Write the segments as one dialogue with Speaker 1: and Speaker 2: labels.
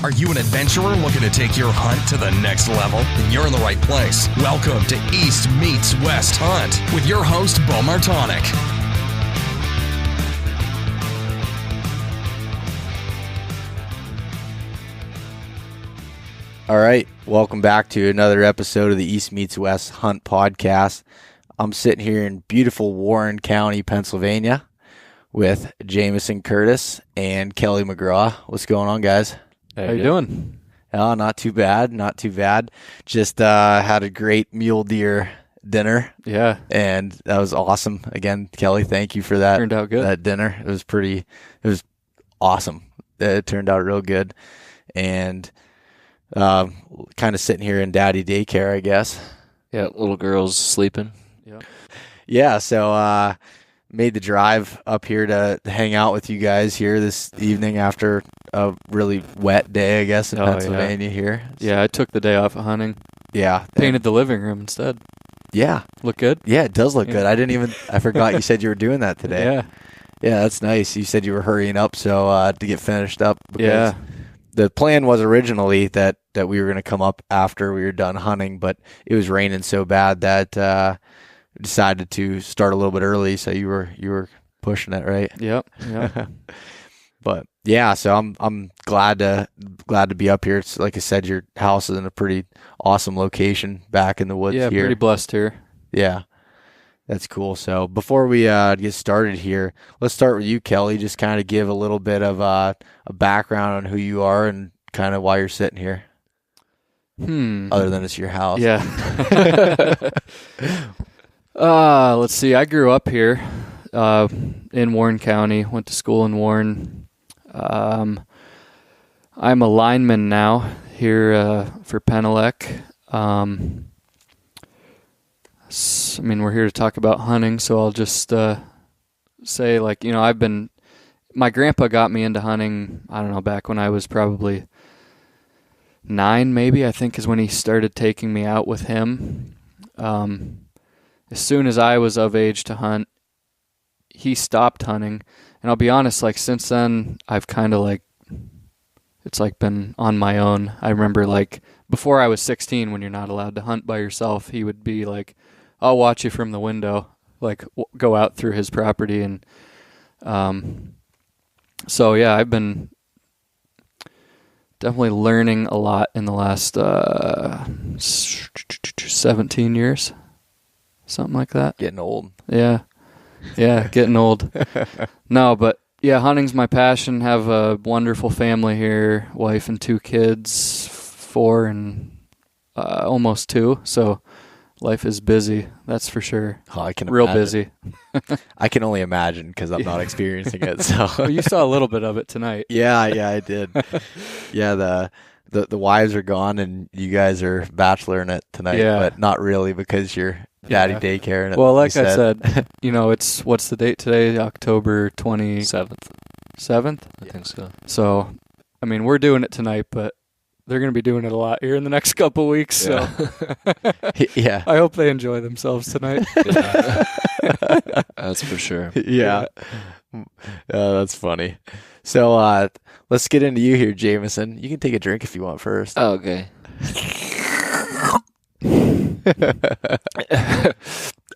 Speaker 1: Are you an adventurer looking to take your hunt to the next level? Then you're in the right place. Welcome to East Meets West Hunt with your host, Bo Martonic.
Speaker 2: All right, welcome back to another episode of the East Meets West Hunt podcast. I'm sitting here in beautiful Warren County, Pennsylvania, with Jameson Curtis and Kelly McGraw. What's going on, guys?
Speaker 3: How you doing?
Speaker 2: Oh, not too bad, not too bad. Just had a great mule deer dinner.
Speaker 3: Yeah.
Speaker 2: And that was awesome. Again, Kelly, thank you for that.
Speaker 3: Turned out good.
Speaker 2: That dinner. It was awesome. It turned out real good. And kind of sitting here in daddy daycare, I guess.
Speaker 4: Yeah, little girl's sleeping.
Speaker 2: Yeah, so made the drive up here to hang out with you guys here this evening after a really wet day, I guess, in Pennsylvania here.
Speaker 3: Yeah, I took the day off of hunting.
Speaker 2: Yeah.
Speaker 3: Painted the living room instead.
Speaker 2: Yeah.
Speaker 3: Look good?
Speaker 2: Yeah, it does look good. I forgot you said you were doing that today.
Speaker 3: Yeah.
Speaker 2: Yeah, that's nice. You said you were hurrying up to get finished up.
Speaker 3: Yeah.
Speaker 2: The plan was originally that we were going to come up after we were done hunting, but it was raining so bad that decided to start a little bit early. So you were pushing it, right?
Speaker 3: Yep.
Speaker 2: But yeah, so I'm glad to be up here. It's like I said, your house is in a pretty awesome location back in the woods here.
Speaker 3: Yeah, pretty blessed here.
Speaker 2: Yeah, that's cool. So before we get started here, let's start with you, Kelly. Just kind of give a little bit of a background on who you are and kind of why you're sitting here. Other than it's your house.
Speaker 3: Yeah. Let's see. I grew up here in Warren County. Went to school in Warren. I'm a lineman now here for Penelec. We're here to talk about hunting, so I'll just say, my grandpa got me into hunting, I don't know, back when I was probably 9 maybe, I think is when he started taking me out with him. As soon as I was of age to hunt, he stopped hunting. And I'll be honest, since then, I've kind of it's been on my own. I remember before I was 16, when you're not allowed to hunt by yourself, he would be like, I'll watch you from the window, go out through his property. And so yeah, I've been definitely learning a lot in the last 17 years. Something like that.
Speaker 2: Getting old.
Speaker 3: Yeah, getting old. No, but yeah, hunting's my passion. Have a wonderful family here, wife and 2 kids, 4 and almost 2. So life is busy, that's for sure.
Speaker 2: Oh, I can
Speaker 3: real
Speaker 2: imagine.
Speaker 3: Busy.
Speaker 2: I can only imagine because I'm not experiencing it. So
Speaker 3: well, you saw a little bit of it tonight.
Speaker 2: Yeah, I did. Yeah, the wives are gone and you guys are bacheloring it tonight, but not really because you're daddy daycare. And
Speaker 3: well, like I said, it's what's the date today? October 27th. 7th?
Speaker 4: I think so.
Speaker 3: So, we're doing it tonight, but they're going to be doing it a lot here in the next couple weeks. So,
Speaker 2: yeah.
Speaker 3: I hope they enjoy themselves tonight.
Speaker 4: That's for sure.
Speaker 2: Yeah. That's funny. So, let's get into you here, Jameson. You can take a drink if you want first.
Speaker 4: Oh, okay.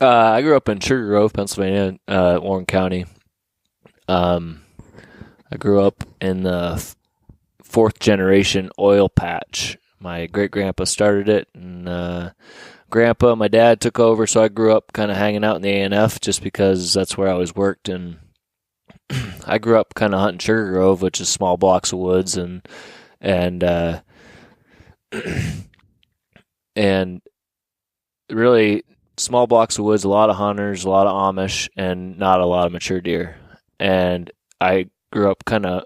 Speaker 4: I grew up in Sugar Grove, Pennsylvania, Warren County. I grew up in the 4th generation oil patch. My great-grandpa started it, and my dad took over, so I grew up kind of hanging out in the A&F just because that's where I always worked. And I grew up kind of hunting Sugar Grove, which is small blocks of woods, and really small blocks of woods, a lot of hunters, a lot of Amish, and not a lot of mature deer. And I grew up kind of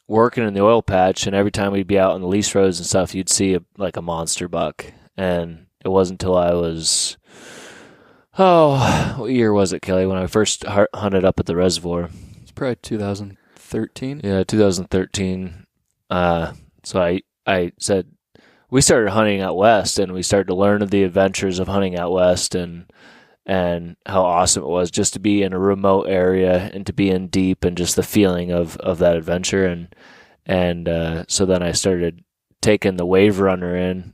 Speaker 4: working in the oil patch, and every time we'd be out on the lease roads and stuff, you'd see a monster buck. And it wasn't until I was, what year was it, Kelly, when I first hunted up at the reservoir?
Speaker 3: It's probably 2013.
Speaker 4: Yeah, 2013. So I said, we started hunting out west, and we started to learn of the adventures of hunting out west, and how awesome it was just to be in a remote area and to be in deep, and just the feeling of that adventure. And so then I started taking the wave runner in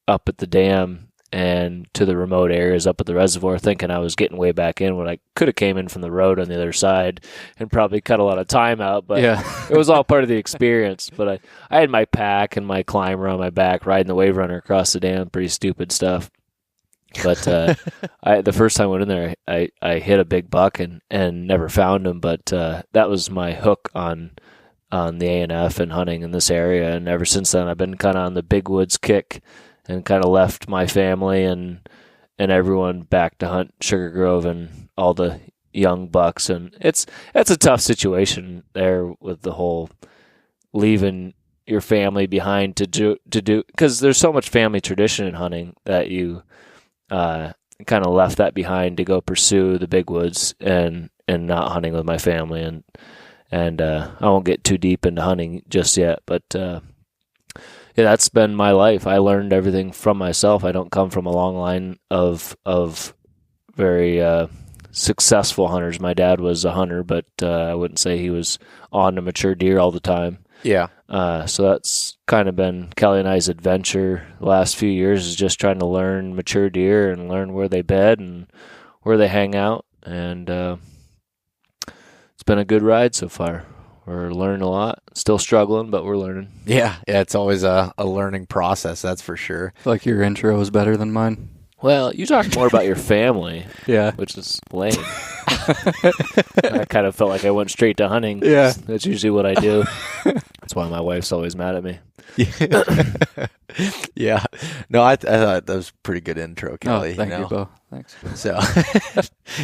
Speaker 4: up at the dam and to the remote areas up at the reservoir, thinking I was getting way back in when I could have came in from the road on the other side and probably cut a lot of time out. But it was all part of the experience. But I had my pack and my climber on my back, riding the wave runner across the dam. Pretty stupid stuff. But the first time I went in there, I hit a big buck and never found him. But that was my hook on the A&F and hunting in this area. And ever since then, I've been kind of on the big woods kick, and kind of left my family and everyone back to hunt Sugar Grove and all the young bucks. And it's a tough situation there with the whole leaving your family behind to do, because there's so much family tradition in hunting that you kind of left that behind to go pursue the big woods and not hunting with my family. And I won't get too deep into hunting just yet, but yeah, that's been my life. I learned everything from myself. I don't come from a long line of very successful hunters. My dad was a hunter, but I wouldn't say he was on to mature deer all the time.
Speaker 2: Yeah.
Speaker 4: So that's kind of been Kelly and I's adventure the last few years, is just trying to learn mature deer and learn where they bed and where they hang out. And it's been a good ride so far. We're learning a lot. Still struggling, but we're learning.
Speaker 2: Yeah, it's always a learning process, that's for sure.
Speaker 3: Like your intro was better than mine.
Speaker 4: Well, you talked more about your family,
Speaker 3: Yeah.
Speaker 4: which is lame. I kind of felt like I went straight to hunting.
Speaker 3: Yeah.
Speaker 4: That's usually what I do. That's why my wife's always mad at me.
Speaker 2: Yeah. No, I thought that was a pretty good intro, Kelly.
Speaker 3: Oh, thank you, Bo. Thanks.
Speaker 2: So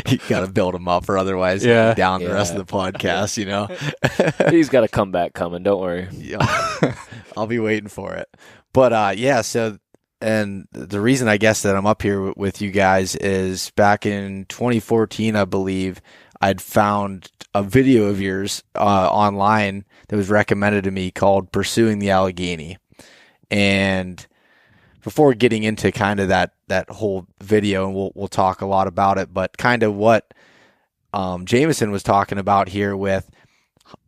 Speaker 2: you got to build him up, or otherwise
Speaker 3: Yeah.
Speaker 2: he'll be down the
Speaker 4: Yeah.
Speaker 2: rest of the podcast, you know.
Speaker 4: He's got a comeback coming. Don't worry.
Speaker 2: Yeah. I'll be waiting for it. But yeah, so, and the reason I guess that I'm up here with you guys is back in 2014, I believe, I'd found a video of yours online that was recommended to me called Pursuing the Allegheny. And before getting into kind of that whole video, and we'll talk a lot about it, but kind of what Jameson was talking about here with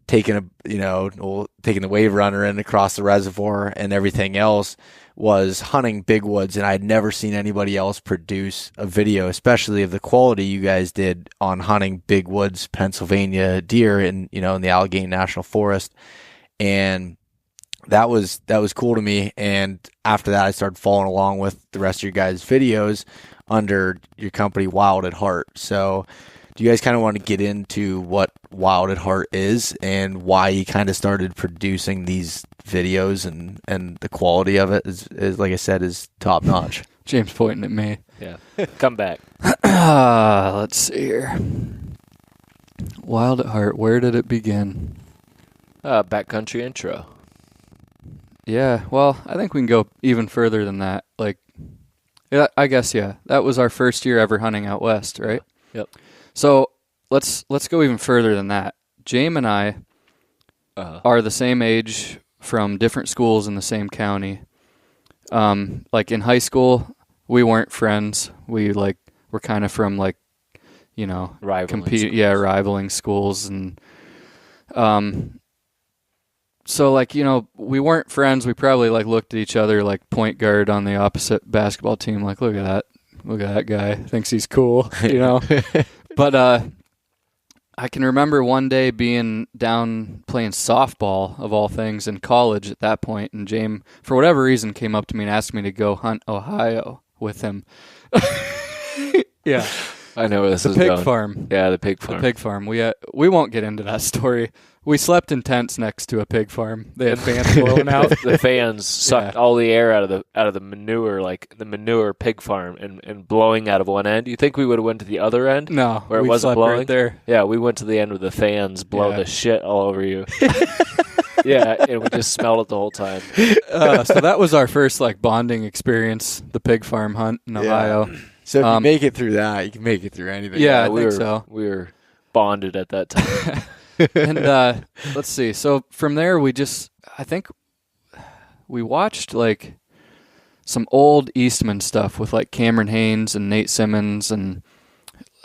Speaker 2: taking the wave runner in across the reservoir and everything else, was hunting big woods. And I'd never seen anybody else produce a video, especially of the quality you guys did on hunting big woods, Pennsylvania deer in the Allegheny National Forest. And that was cool to me. And after that, I started following along with the rest of your guys' videos under your company, Wild at Heart. So do you guys kind of want to get into what Wild at Heart is and why you kind of started producing these videos, and the quality of it is like I said, is top notch?
Speaker 3: James pointing at me.
Speaker 4: Yeah. Come back.
Speaker 3: Let's see here. Wild at Heart, where did it begin?
Speaker 4: Backcountry intro.
Speaker 3: Yeah, well, I think we can go even further than that. Like, yeah, I guess, yeah. That was our first year ever hunting out west, right?
Speaker 4: Yep.
Speaker 3: So let's go even further than that. Jame and I are the same age from different schools in the same county. Like in high school, we weren't friends. We were kind of from rivaling schools, and so we weren't friends. We probably looked at each other like point guard on the opposite basketball team, like, look at that guy, thinks he's cool, But I can remember one day being down playing softball, of all things, in college at that point, and James, for whatever reason, came up to me and asked me to go hunt Ohio with him. Yeah.
Speaker 4: I know where this is
Speaker 3: going.
Speaker 4: going.
Speaker 3: The pig farm.
Speaker 4: Yeah, the pig farm.
Speaker 3: The pig farm. We won't get into that story. We slept in tents next to a pig farm. They had fans blowing out.
Speaker 4: The fans sucked all the air out of the manure, like the manure pig farm, and blowing out of one end. You think we would have went to the other end?
Speaker 3: No,
Speaker 4: where it
Speaker 3: we
Speaker 4: wasn't
Speaker 3: slept
Speaker 4: blowing
Speaker 3: right there.
Speaker 4: Yeah, we went to the end where the fans blow the shit all over you. Yeah, and we just smelled it the whole time.
Speaker 3: So that was our first bonding experience, the pig farm hunt in Ohio.
Speaker 2: So if you make it through that, you can make it through anything.
Speaker 3: Yeah, I think so.
Speaker 4: We were bonded at that time.
Speaker 3: And let's see. So from there, I think we watched some old Eastman stuff with Cameron Haynes and Nate Simmons, and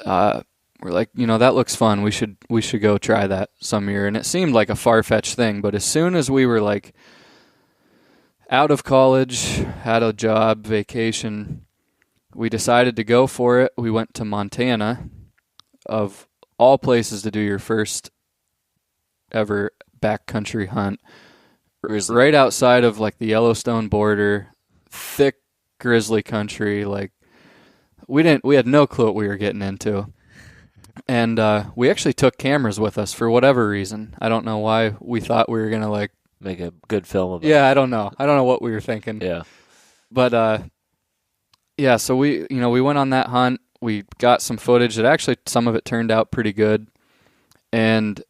Speaker 3: we're we're like, that looks fun. We should go try that some year. And it seemed like a far-fetched thing, but as soon as we were like out of college, had a job, vacation, we decided to go for it. We went to Montana, of all places to do your first ever backcountry hunt. Right outside of like the Yellowstone border, thick grizzly country. Like we had no clue what we were getting into. And we actually took cameras with us for whatever reason. I don't know why we thought we were going to like
Speaker 4: make a good film of it.
Speaker 3: Yeah, I don't know. I don't know what we were thinking.
Speaker 4: Yeah.
Speaker 3: But yeah, so we went on that hunt. We got some footage that actually some of it turned out pretty good. And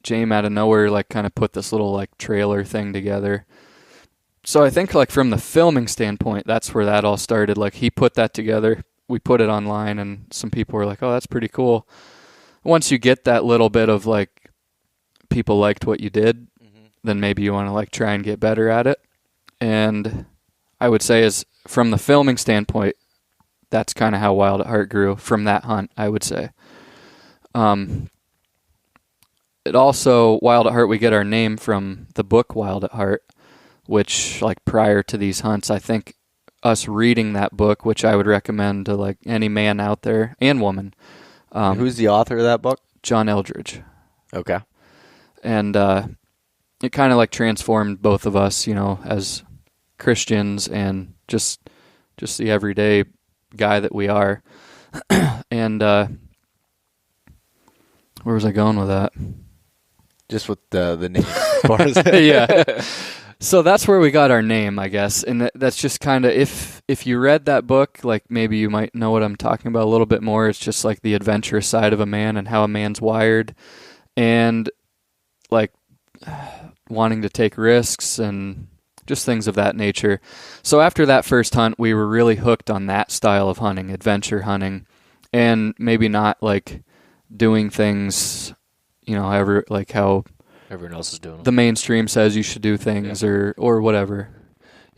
Speaker 3: James out of nowhere like kind of put this little like trailer thing together. So I think like from the filming standpoint, that's where that all started. Like he put that together. We put it online and some people were like, "Oh, that's pretty cool." Once you get that little bit of like people liked what you did, then maybe you want to like try and get better at it. And I would say is from the filming standpoint, that's kind of how Wild at Heart grew from that hunt, I would say. It also, Wild at Heart, we get our name from the book Wild at Heart, which like prior to these hunts, I think us reading that book, which I would recommend to like any man out there and woman.
Speaker 2: Who's the author of that book?
Speaker 3: John Eldridge.
Speaker 2: Okay.
Speaker 3: And it kind of like transformed both of us, as Christians and just the everyday guy that we are. And where was I going with that?
Speaker 2: Just with the name. As far as
Speaker 3: Yeah. So that's where we got our name, I guess. And that's just kind of, if you read that book, like maybe you might know what I'm talking about a little bit more. It's just like the adventurous side of a man and how a man's wired. And like wanting to take risks and just things of that nature. So after that first hunt, we were really hooked on that style of hunting, adventure hunting, and maybe not like doing things, however, like how
Speaker 4: everyone else is doing
Speaker 3: the mainstream says you should do things, or whatever.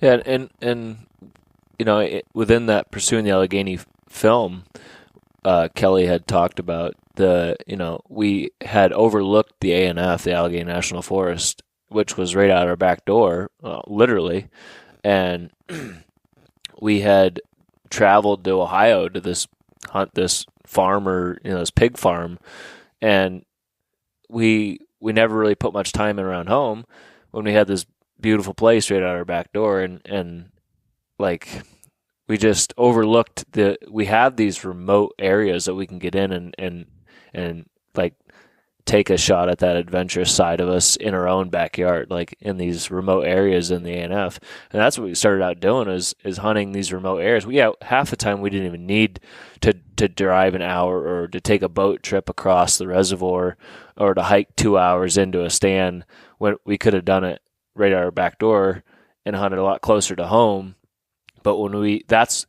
Speaker 4: Yeah, and within that Pursuing the Allegheny film, Kelly had talked about we had overlooked the ANF, the Allegheny National Forest, which was right out our back door, literally, and we had traveled to Ohio to hunt this farmer, this pig farm, and we never really put much time in around home when we had this beautiful place right out our back door, and like we just overlooked we have these remote areas that we can get in and like take a shot at that adventurous side of us in our own backyard, like in these remote areas in the ANF. And that's what we started out doing is hunting these remote areas. Half the time we didn't even need to drive an hour or to take a boat trip across the reservoir or to hike 2 hours into a stand when we could have done it right at our back door and hunted a lot closer to home. But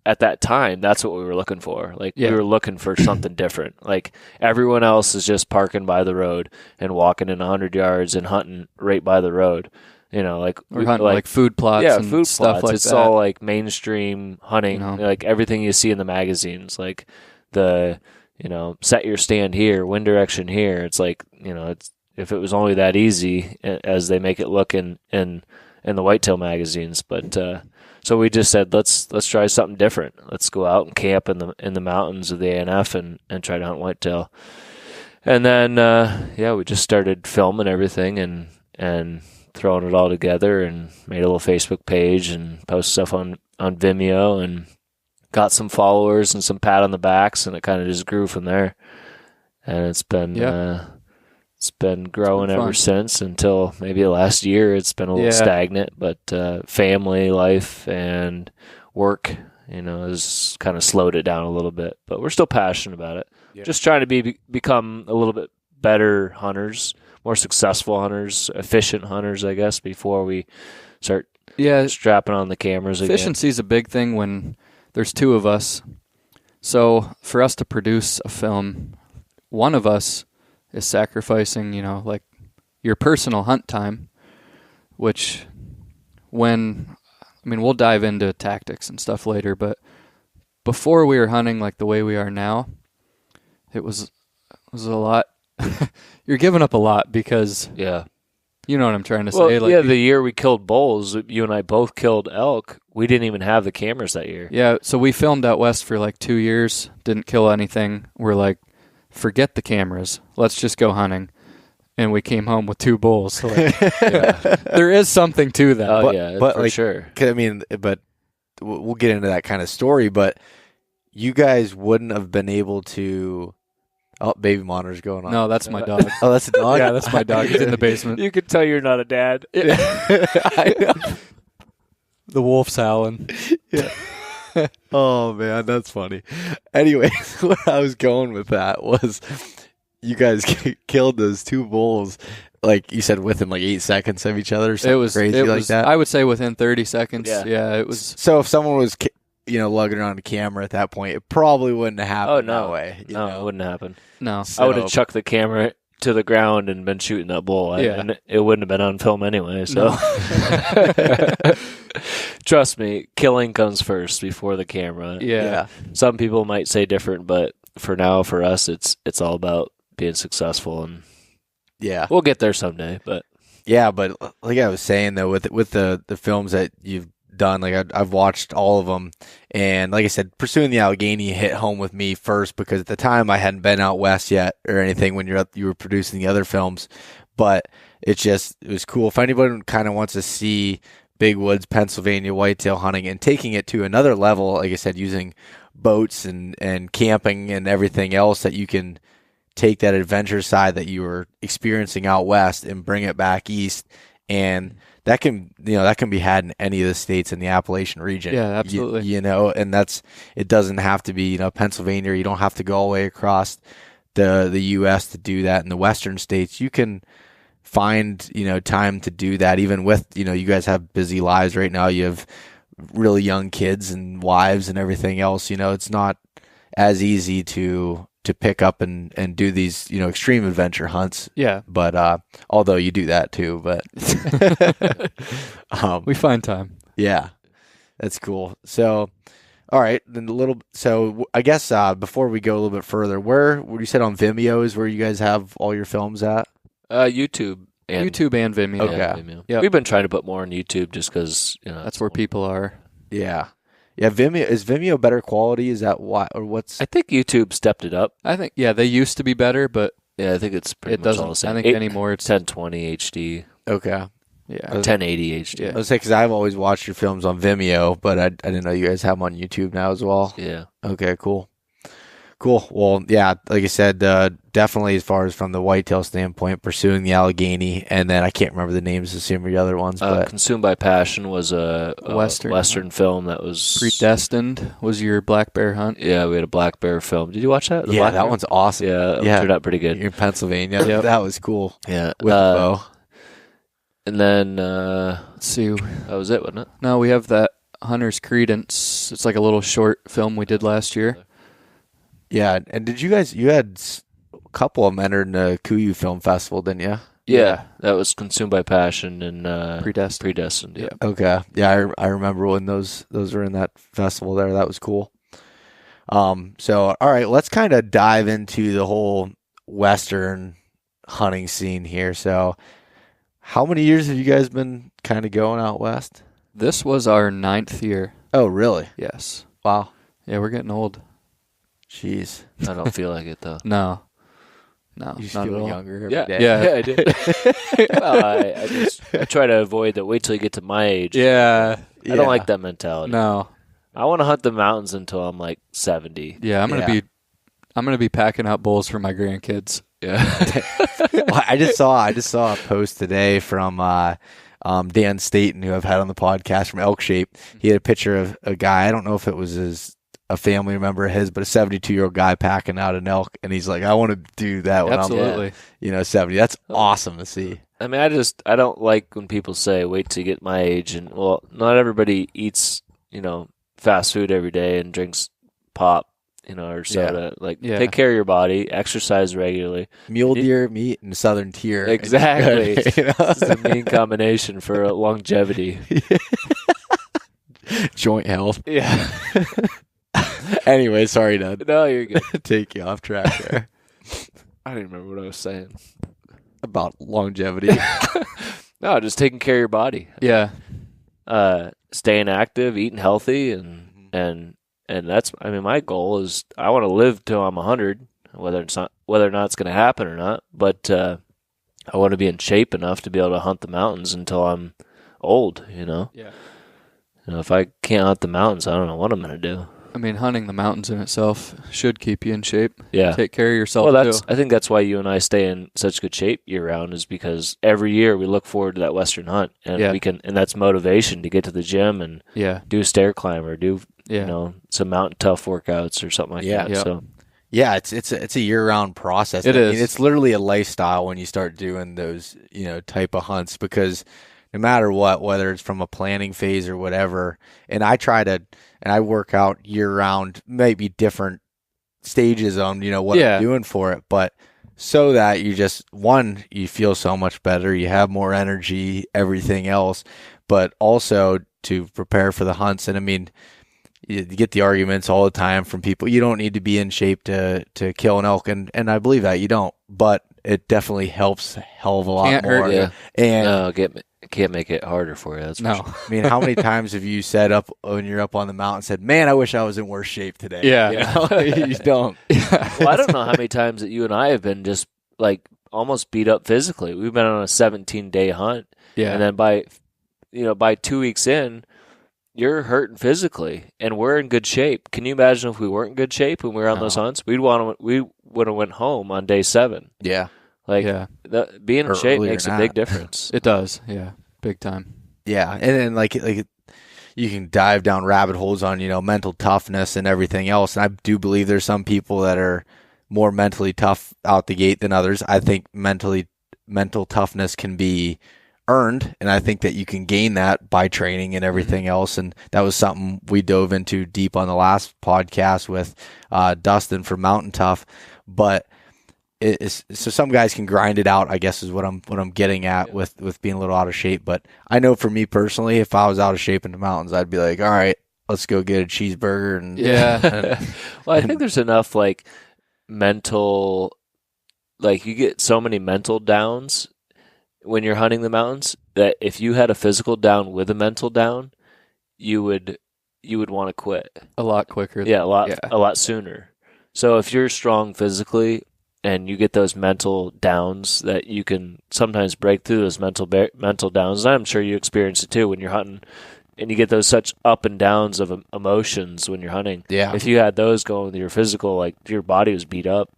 Speaker 4: at that time, that's what we were looking for. Like we were looking for something different. Like everyone else is just parking by the road and walking in 100 yards and hunting right by the road. Like
Speaker 3: or hunting like food plots and
Speaker 4: food
Speaker 3: stuff
Speaker 4: plots.
Speaker 3: like
Speaker 4: it's
Speaker 3: that.
Speaker 4: all like mainstream hunting, like everything you see in the magazines, like the set your stand here, wind direction here. It's like it's if it was only that easy as they make it look in the whitetail magazines, but. So we just said, let's try something different. Let's go out and camp in the mountains of the ANF and try to hunt whitetail. And then we just started filming everything and throwing it all together and made a little Facebook page and post stuff on Vimeo and got some followers and some pat on the backs, and it kind of just grew from there. And it's been growing ever since until maybe last year. It's been a little stagnant, but family life and work, has kind of slowed it down a little bit. But we're still passionate about it. Yeah. Just trying to become a little bit better hunters, more successful hunters, efficient hunters, I guess, before we start strapping on the cameras again.
Speaker 3: Efficiency is a big thing when there's two of us. So for us to produce a film, one of us is sacrificing, like your personal hunt time, which we'll dive into tactics and stuff later, but before we were hunting like the way we are now, it was was a lot. You're giving up a lot because
Speaker 4: Yeah.
Speaker 3: you know what I'm trying to
Speaker 4: Well,
Speaker 3: say. Like,
Speaker 4: yeah, the year we killed bulls, you and I both killed elk. We didn't even have the cameras that year.
Speaker 3: yeah. So we filmed out west for like 2 years, didn't kill anything. We're like, forget the cameras. Let's just go hunting. And we came home with 2 bulls. So like, there is something to that.
Speaker 4: Oh,
Speaker 2: But-
Speaker 4: yeah,
Speaker 2: but,
Speaker 4: for
Speaker 2: like,
Speaker 4: sure.
Speaker 2: 'Cause, I mean, but we'll get into that kind of story. But you guys wouldn't have been able to. Oh, baby monitor's going on.
Speaker 3: No, that's my dog.
Speaker 2: Oh, that's a dog.
Speaker 3: Yeah, that's my dog. He's in the basement.
Speaker 4: You can tell you're not a dad.
Speaker 2: I know.
Speaker 3: The wolf's howling.
Speaker 2: Oh man, that's funny. Anyways, where I was going with that was you guys killed those 2 bulls, like you said, within like 8 seconds of each other or something crazy like that.
Speaker 3: I would say within 30 seconds.
Speaker 4: Yeah.
Speaker 3: Yeah, it was.
Speaker 2: So if someone was, lugging around a camera at that point, it probably wouldn't have happened
Speaker 4: Oh, no.
Speaker 2: that way. You
Speaker 4: No,
Speaker 2: know?
Speaker 4: it wouldn't happen.
Speaker 3: No.
Speaker 2: So-
Speaker 4: I would have chucked the camera to the ground and been shooting that bull.
Speaker 3: Yeah.
Speaker 4: And it wouldn't have been on film anyway. So, trust me, killing comes first before the camera.
Speaker 3: Yeah.
Speaker 4: Some people might say different, but for now, for us, it's all about being successful, and
Speaker 2: Yeah.
Speaker 4: we'll get there someday. But
Speaker 2: Yeah, but like I was saying though, with the films that you've done, like I've watched all of them, and like I said, Pursuing the Allegheny hit home with me first because at the time I hadn't been out west yet or anything when you were producing the other films, but it was cool. If anybody kind of wants to see big woods Pennsylvania whitetail hunting and taking it to another level, like I said, using boats and camping and everything else, that you can take that adventure side that you were experiencing out west and bring it back east, and that can be had in any of the states in the Appalachian region.
Speaker 3: Yeah, absolutely.
Speaker 2: And it doesn't have to be Pennsylvania. You don't have to go all the way across the U.S. to do that. In the western states, you can find time to do that. Even with you guys have busy lives right now. You have really young kids and wives and everything else. It's not as easy to pick up and do these, extreme adventure hunts.
Speaker 3: Yeah.
Speaker 2: But although you do that too, but
Speaker 3: We find time.
Speaker 2: yeah, that's cool. So, all right, then so I guess before we go a little bit further, where you said on Vimeo is where you guys have all your films at?
Speaker 4: YouTube and
Speaker 3: Vimeo.
Speaker 2: Okay.
Speaker 4: yeah, Vimeo.
Speaker 3: Yep.
Speaker 4: We've been trying to put more on YouTube just because
Speaker 3: That's where people are.
Speaker 2: Yeah. Yeah, is Vimeo better quality? Is that why, or what's?
Speaker 4: I think YouTube stepped it up.
Speaker 3: I think, they used to be better, but
Speaker 4: Yeah, I think it's pretty
Speaker 3: it
Speaker 4: much
Speaker 3: doesn't.
Speaker 4: all the same.
Speaker 3: I think anymore it's
Speaker 4: 1020 HD,
Speaker 2: Okay.
Speaker 3: yeah.
Speaker 4: 1080 HD.
Speaker 3: Yeah.
Speaker 2: I was saying because I've always watched your films on Vimeo, but I didn't know you guys have them on YouTube now as well.
Speaker 4: Yeah.
Speaker 2: Okay, cool. Well, yeah, like I said, definitely as far as from the whitetail standpoint, Pursuing the Allegheny, and then I can't remember the names of some of your other ones, but
Speaker 4: Consumed by Passion was a Western film that was
Speaker 3: Predestined was your black bear hunt.
Speaker 4: Yeah, we had a black bear film. Did you watch that? The
Speaker 2: yeah,
Speaker 4: black
Speaker 2: that
Speaker 4: bear?
Speaker 2: one's awesome.
Speaker 4: Yeah, it
Speaker 2: Yeah.
Speaker 4: turned out pretty good.
Speaker 2: You're in Pennsylvania.
Speaker 3: Yep.
Speaker 2: That was cool.
Speaker 4: Yeah.
Speaker 2: With the bow.
Speaker 4: And then
Speaker 3: Let's see.
Speaker 4: that was it, wasn't it?
Speaker 3: No, we have that Hunter's Credence. It's like a little short film we did last year.
Speaker 2: Yeah, and did you had a couple of them entered in the Kuyu Film Festival, didn't you?
Speaker 4: Yeah, that was Consumed by Passion and
Speaker 3: Predestined.
Speaker 4: Yeah.
Speaker 2: Okay. Yeah, I remember when those were in that festival there. That was cool. So all right, let's kind of dive into the whole Western hunting scene here. So how many years have you guys been kind of going out west?
Speaker 3: This was our 9th year.
Speaker 2: Oh, really?
Speaker 3: Yes.
Speaker 2: Wow.
Speaker 3: Yeah, we're getting old.
Speaker 2: Jeez.
Speaker 4: I don't feel like it though.
Speaker 3: No,
Speaker 2: You just
Speaker 3: not at
Speaker 2: feel
Speaker 3: all.
Speaker 2: younger every
Speaker 4: Yeah.
Speaker 2: day.
Speaker 3: Yeah.
Speaker 4: I did. Well, I try to avoid that. Wait till you get to my age.
Speaker 3: Yeah.
Speaker 4: I don't like that mentality.
Speaker 3: No.
Speaker 4: I want to hunt the mountains until I'm like 70.
Speaker 3: Yeah, I'm
Speaker 2: Yeah.
Speaker 3: gonna be packing out bulls for my grandkids.
Speaker 4: Yeah.
Speaker 2: Well, I just saw a post today from Dan Staten, who I've had on the podcast, from Elk Shape. He had a picture of a guy. I don't know if it was a family member of his, but a 72-year-old guy packing out an elk, and he's like, I want to do that when
Speaker 3: Absolutely.
Speaker 2: I'm 70. That's awesome to see.
Speaker 4: I mean, I don't like when people say, wait till you get my age. And, well, not everybody eats, fast food every day and drinks pop, or soda.
Speaker 3: Yeah.
Speaker 4: Take care of your body, exercise regularly.
Speaker 2: Mule deer meat and southern tier.
Speaker 4: Exactly.
Speaker 2: You know?
Speaker 4: It's a mean combination for longevity.
Speaker 2: Joint health.
Speaker 4: Yeah.
Speaker 2: Anyway, sorry to
Speaker 4: No, you're good.
Speaker 2: take you off track there.
Speaker 4: I don't even remember what I was saying.
Speaker 2: About longevity.
Speaker 4: No, just taking care of your body.
Speaker 3: Yeah.
Speaker 4: Staying active, eating healthy, and that's. I mean, my goal is I want to live till I'm 100, whether or not it's going to happen or not. But I want to be in shape enough to be able to hunt the mountains until I'm old.
Speaker 3: Yeah.
Speaker 4: If I can't hunt the mountains, I don't know what I'm going to do.
Speaker 3: I mean, hunting the mountains in itself should keep you in shape.
Speaker 4: Yeah.
Speaker 3: Take care of yourself,
Speaker 4: well,
Speaker 3: too.
Speaker 4: I think that's why you and I stay in such good shape year-round, is because every year we look forward to that Western hunt, and and that's motivation to get to the gym and do a stair climb or do some mountain tough workouts or something like that.
Speaker 2: Yeah.
Speaker 4: So
Speaker 2: Yeah, it's a year-round process.
Speaker 3: It is.
Speaker 2: mean, it's literally a lifestyle when you start doing those, type of hunts, because no matter what, whether it's from a planning phase or whatever, and I work out year-round, maybe different stages on, what I'm doing for it, but so that you feel so much better, you have more energy, everything else, but also to prepare for the hunts. And I mean, you get the arguments all the time from people, you don't need to be in shape to kill an elk, and I believe that you don't, but it definitely helps a hell of a lot more.
Speaker 3: Hurt you.
Speaker 2: And
Speaker 4: no, can't make it harder for you. That's for sure.
Speaker 2: I mean, how many times have you said up when you're up on the mountain, said, "Man, I wish I was in worse shape today."
Speaker 3: Yeah.
Speaker 2: You don't.
Speaker 4: Well, I don't know how many times that you and I have been just like almost beat up physically. We've been on a 17-day hunt, and then by 2 weeks in, you're hurting physically, and we're in good shape. Can you imagine if we weren't in good shape when we were on those hunts? We would have went home on day 7.
Speaker 2: Yeah.
Speaker 4: Being in shape makes a big difference.
Speaker 3: It does, yeah, big time.
Speaker 2: Yeah, and then like you can dive down rabbit holes on mental toughness and everything else. And I do believe there's some people that are more mentally tough out the gate than others. I think mental toughness can be earned, and I think that you can gain that by training and everything else. And that was something we dove into deep on the last podcast with Dustin from Mountain Tough, but. So some guys can grind it out, I guess, is what I'm getting at with being a little out of shape. But I know for me personally, if I was out of shape in the mountains, I'd be like, all right, let's go get a cheeseburger. And
Speaker 4: well, I think there's enough mental, you get so many mental downs when you're hunting the mountains that if you had a physical down with a mental down, you would want to quit
Speaker 3: a lot quicker.
Speaker 4: A lot sooner. So if you're strong physically and you get those mental downs, that you can sometimes break through those mental downs. And I'm sure you experience it too when you're hunting, and you get those such up and downs of emotions when you're hunting.
Speaker 2: Yeah.
Speaker 4: If you had those going with your physical, your body was beat up.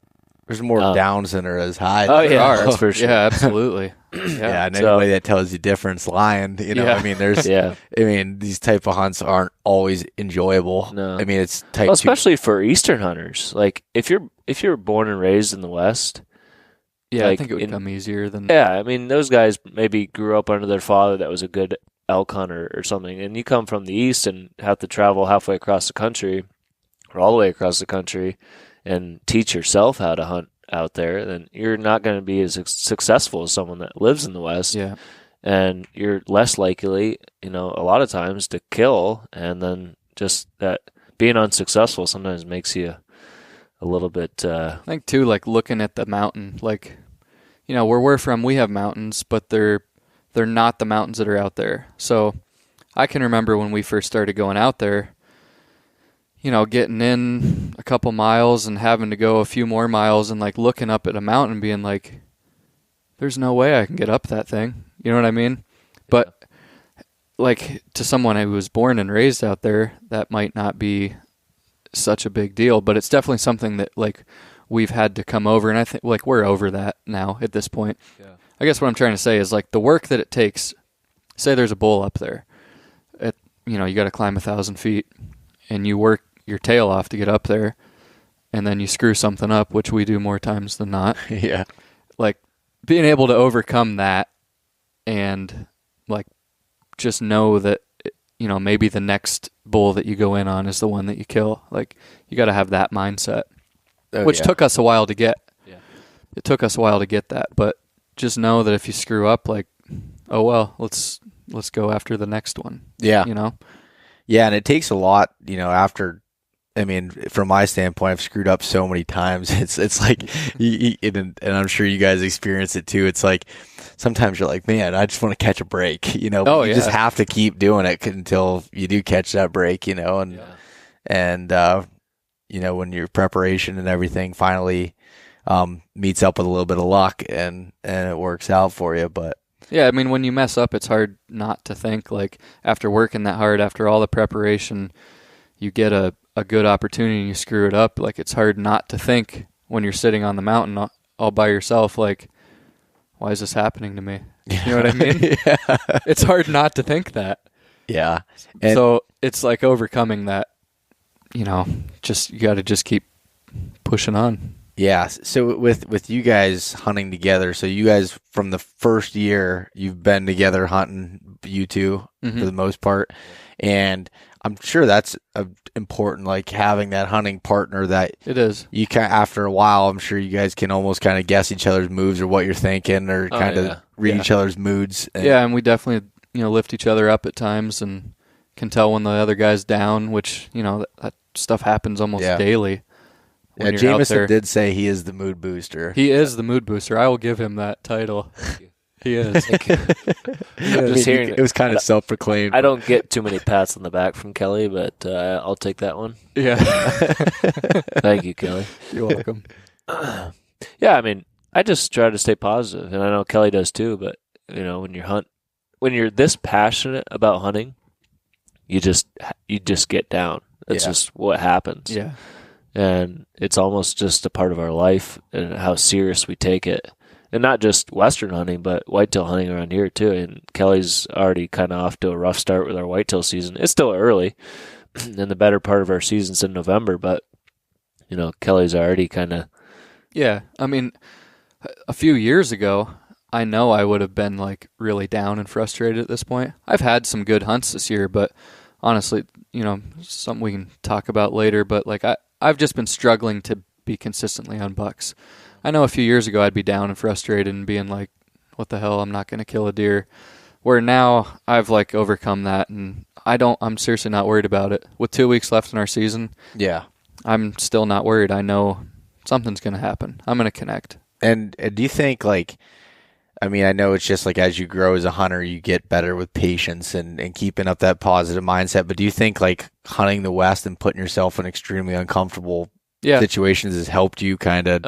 Speaker 2: There's more downs than there is highs.
Speaker 4: Oh yeah, that's for sure.
Speaker 3: Yeah, absolutely.
Speaker 2: Yeah, and anybody that tells you different's lying. I mean, there's. I mean, these type of hunts aren't always enjoyable.
Speaker 4: No,
Speaker 2: I mean it's
Speaker 4: especially for Eastern hunters. If you're born and raised in the West,
Speaker 3: I think it would come easier than.
Speaker 4: Yeah, I mean those guys maybe grew up under their father that was a good elk hunter or something, and you come from the East and have to travel halfway across the country, or all the way across the country, and teach yourself how to hunt out there, then you're not going to be as successful as someone that lives in the West.
Speaker 3: Yeah.
Speaker 4: And you're less likely, a lot of times to kill, and then just that being unsuccessful sometimes makes you a little bit...
Speaker 3: I think, too, looking at the mountain, where we're from, we have mountains, but they're not the mountains that are out there. So I can remember when we first started going out there, getting in a couple miles and having to go a few more miles and looking up at a mountain and being like, there's no way I can get up that thing. You know what I mean? Yeah. But to someone who was born and raised out there, that might not be such a big deal, but it's definitely something that we've had to come over. And I think we're over that now at this point. Yeah. I guess what I'm trying to say is the work that it takes, say there's a bull up there, you got to climb 1,000 feet and you work your tail off to get up there, and then you screw something up, which we do more times than not.
Speaker 2: Yeah.
Speaker 3: Being able to overcome that and just know that, maybe the next bull that you go in on is the one that you kill. You got to have that mindset, which took us a while to get. Yeah. It took us a while to get that, but just know that if you screw up, oh well, let's go after the next one.
Speaker 2: Yeah.
Speaker 3: Yeah,
Speaker 2: and it takes a lot, after I mean, from my standpoint, I've screwed up so many times. It's like, and I'm sure you guys experience it too. It's like sometimes you're like, man, I just want to catch a break, you know.
Speaker 3: Oh,
Speaker 2: you just have to keep doing it until you do catch that break, you know. And you know, when your preparation and everything finally meets up with a little bit of luck and it works out for you, but.
Speaker 3: Yeah, I mean, when you mess up, it's hard not to think, like, after working that hard, after all the preparation, you get a good opportunity and you screw it up. Like, it's hard not to think when you're sitting on the mountain all by yourself, like, why is this happening to me? You know what I mean?
Speaker 2: Yeah.
Speaker 3: It's hard not to think that.
Speaker 2: Yeah.
Speaker 3: And so it's like overcoming that, you know, you got to just keep pushing on.
Speaker 2: Yeah. So with you guys hunting together, so you guys from the first year you've been together hunting, you two for the most part, and I'm sure that's important, like having that hunting partner that
Speaker 3: it is.
Speaker 2: You can, after a while, I'm sure you guys can almost kind of guess each other's moves or what you're thinking, or kind of read each other's moods.
Speaker 3: And we definitely, you know, lift each other up at times and can tell when the other guy's down, which, you know, that stuff happens almost daily.
Speaker 2: Yeah, Jameson did say he is the mood booster.
Speaker 3: He is the mood booster. I will give him that title. He is.
Speaker 2: It was kind of self-proclaimed.
Speaker 4: I don't get too many pats on the back from Kelly, but I'll take that one.
Speaker 3: Yeah.
Speaker 4: Thank you, Kelly.
Speaker 3: You're welcome.
Speaker 4: Yeah, I mean, I just try to stay positive, and I know Kelly does too. But you know, when you're this passionate about hunting, you just get down. That's just what happens.
Speaker 3: Yeah.
Speaker 4: And it's almost just a part of our life and how serious we take it. And not just Western hunting, but whitetail hunting around here too. And Kelly's already kind of off to a rough start with our whitetail season. It's still early, and the better part of our season's in November. But you know, Kelly's already kind of.
Speaker 3: Yeah, I mean, a few years ago, I know I would have been like really down and frustrated at this point. I've had some good hunts this year, but honestly, you know, something we can talk about later. But like I've just been struggling to be consistently on bucks. I know a few years ago I'd be down and frustrated and being like, what the hell, I'm not going to kill a deer. Where now I've like overcome that, and I'm seriously not worried about it. With 2 weeks left in our season, I'm still not worried. I know something's going to happen. I'm going to connect.
Speaker 2: And do you think, like, I mean, I know it's just like as you grow as a hunter, you get better with patience and keeping up that positive mindset, but do you think like hunting the West and putting yourself in extremely uncomfortable situations has helped you kind of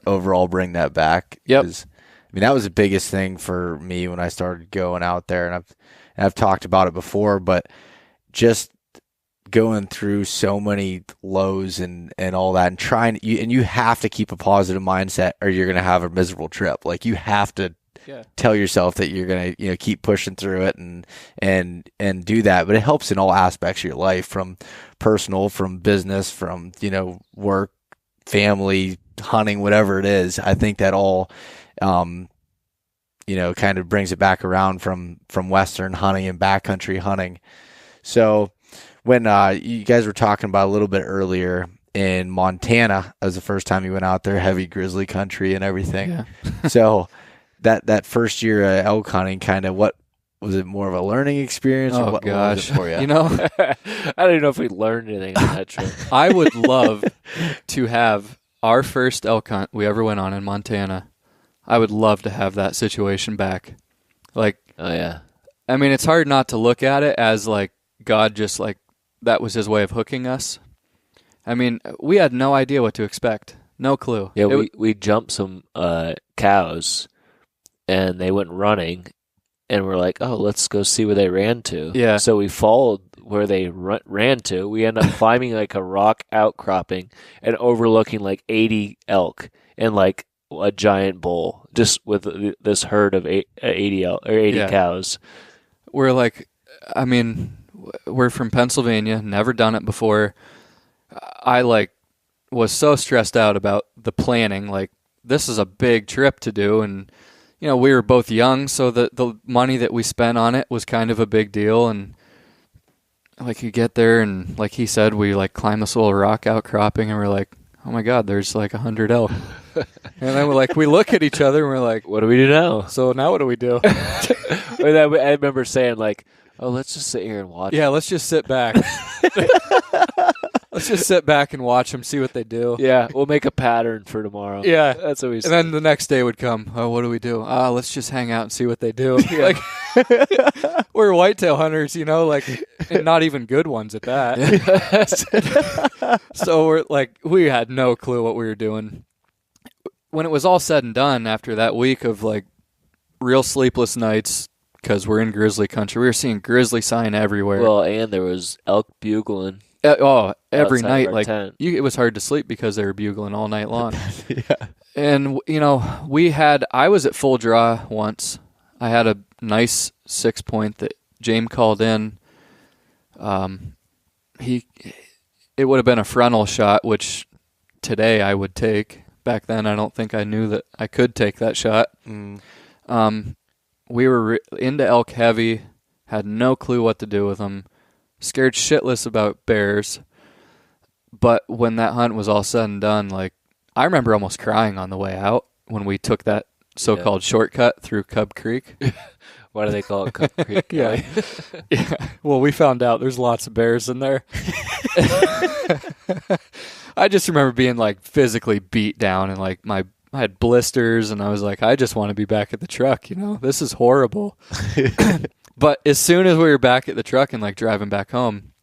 Speaker 2: overall bring that back?
Speaker 3: Yep.
Speaker 2: I mean, that was the biggest thing for me when I started going out there, and I've talked about it before, but just going through so many lows and all that, and you have to keep a positive mindset or you're going to have a miserable trip. Like, you have to tell yourself that you're going to, you know, keep pushing through it and do that. But it helps in all aspects of your life, from personal, from business, from, you know, work, family, hunting, whatever it is. I think that all, you know, kind of brings it back around from Western hunting and backcountry hunting. So when you guys were talking about a little bit earlier in Montana, that was the first time you went out there, heavy grizzly country and everything. Yeah. So that first year elk hunting, kind of, what was it, more of a learning experience?
Speaker 3: Oh,
Speaker 2: or what
Speaker 3: gosh.
Speaker 2: was it for you?
Speaker 3: You know,
Speaker 4: I don't even know if we learned anything on that trip.
Speaker 3: I would love to have our first elk hunt we ever went on in Montana. I would love to have that situation back. Like,
Speaker 4: oh yeah.
Speaker 3: I mean, it's hard not to look at it as like God just like, that was his way of hooking us. I mean, we had no idea what to expect. No clue.
Speaker 4: Yeah, we jumped some cows, and they went running, and we're like, oh, let's go see where they ran to.
Speaker 3: Yeah.
Speaker 4: So we followed where they ran to. We ended up climbing like a rock outcropping and overlooking like 80 elk and like a giant bull, just with this herd of 80 elk, or 80 cows.
Speaker 3: We're like, I mean, we're from Pennsylvania, never done it before. I like was so stressed out about the planning. Like, this is a big trip to do, and you know, we were both young, so the money that we spent on it was kind of a big deal. And like, you get there, and like he said, we like climb this little rock outcropping, and we're like, oh my God, there's like 100 elk. And then we look at each other, and we're like,
Speaker 4: what do we do now?
Speaker 3: So now what do we do?
Speaker 4: I remember saying like, oh, let's just sit here and watch.
Speaker 3: Yeah, let's just sit back. Let's just sit back and watch them, see what they do.
Speaker 4: Yeah, we'll make a pattern for tomorrow.
Speaker 3: Yeah.
Speaker 4: That's what we said.
Speaker 3: And then the next day would come. Oh, what do we do? Let's just hang out and see what they do. Like, we're whitetail hunters, like, and not even good ones at that. So we're like, we had no clue what we were doing. When it was all said and done, after that week of like real sleepless nights, because we're in grizzly country, we were seeing grizzly sign everywhere.
Speaker 4: Well, and there was elk bugling.
Speaker 3: Every
Speaker 4: outside
Speaker 3: night,
Speaker 4: of our
Speaker 3: like
Speaker 4: tent.
Speaker 3: it was hard to sleep because they were bugling all night long.
Speaker 2: Yeah.
Speaker 3: And I was at full draw once. I had a nice 6-point that James called in. It would have been a frontal shot, which today I would take. Back then, I don't think I knew that I could take that shot. We were into elk heavy, had no clue what to do with them, scared shitless about bears. But when that hunt was all said and done, like, I remember almost crying on the way out when we took that so-called shortcut through Cub Creek.
Speaker 4: Why do they call it Cub Creek?
Speaker 3: Yeah. Well, we found out there's lots of bears in there. I just remember being like physically beat down and like I had blisters and I was like, I just want to be back at the truck. This is horrible. But as soon as we were back at the truck and like driving back home,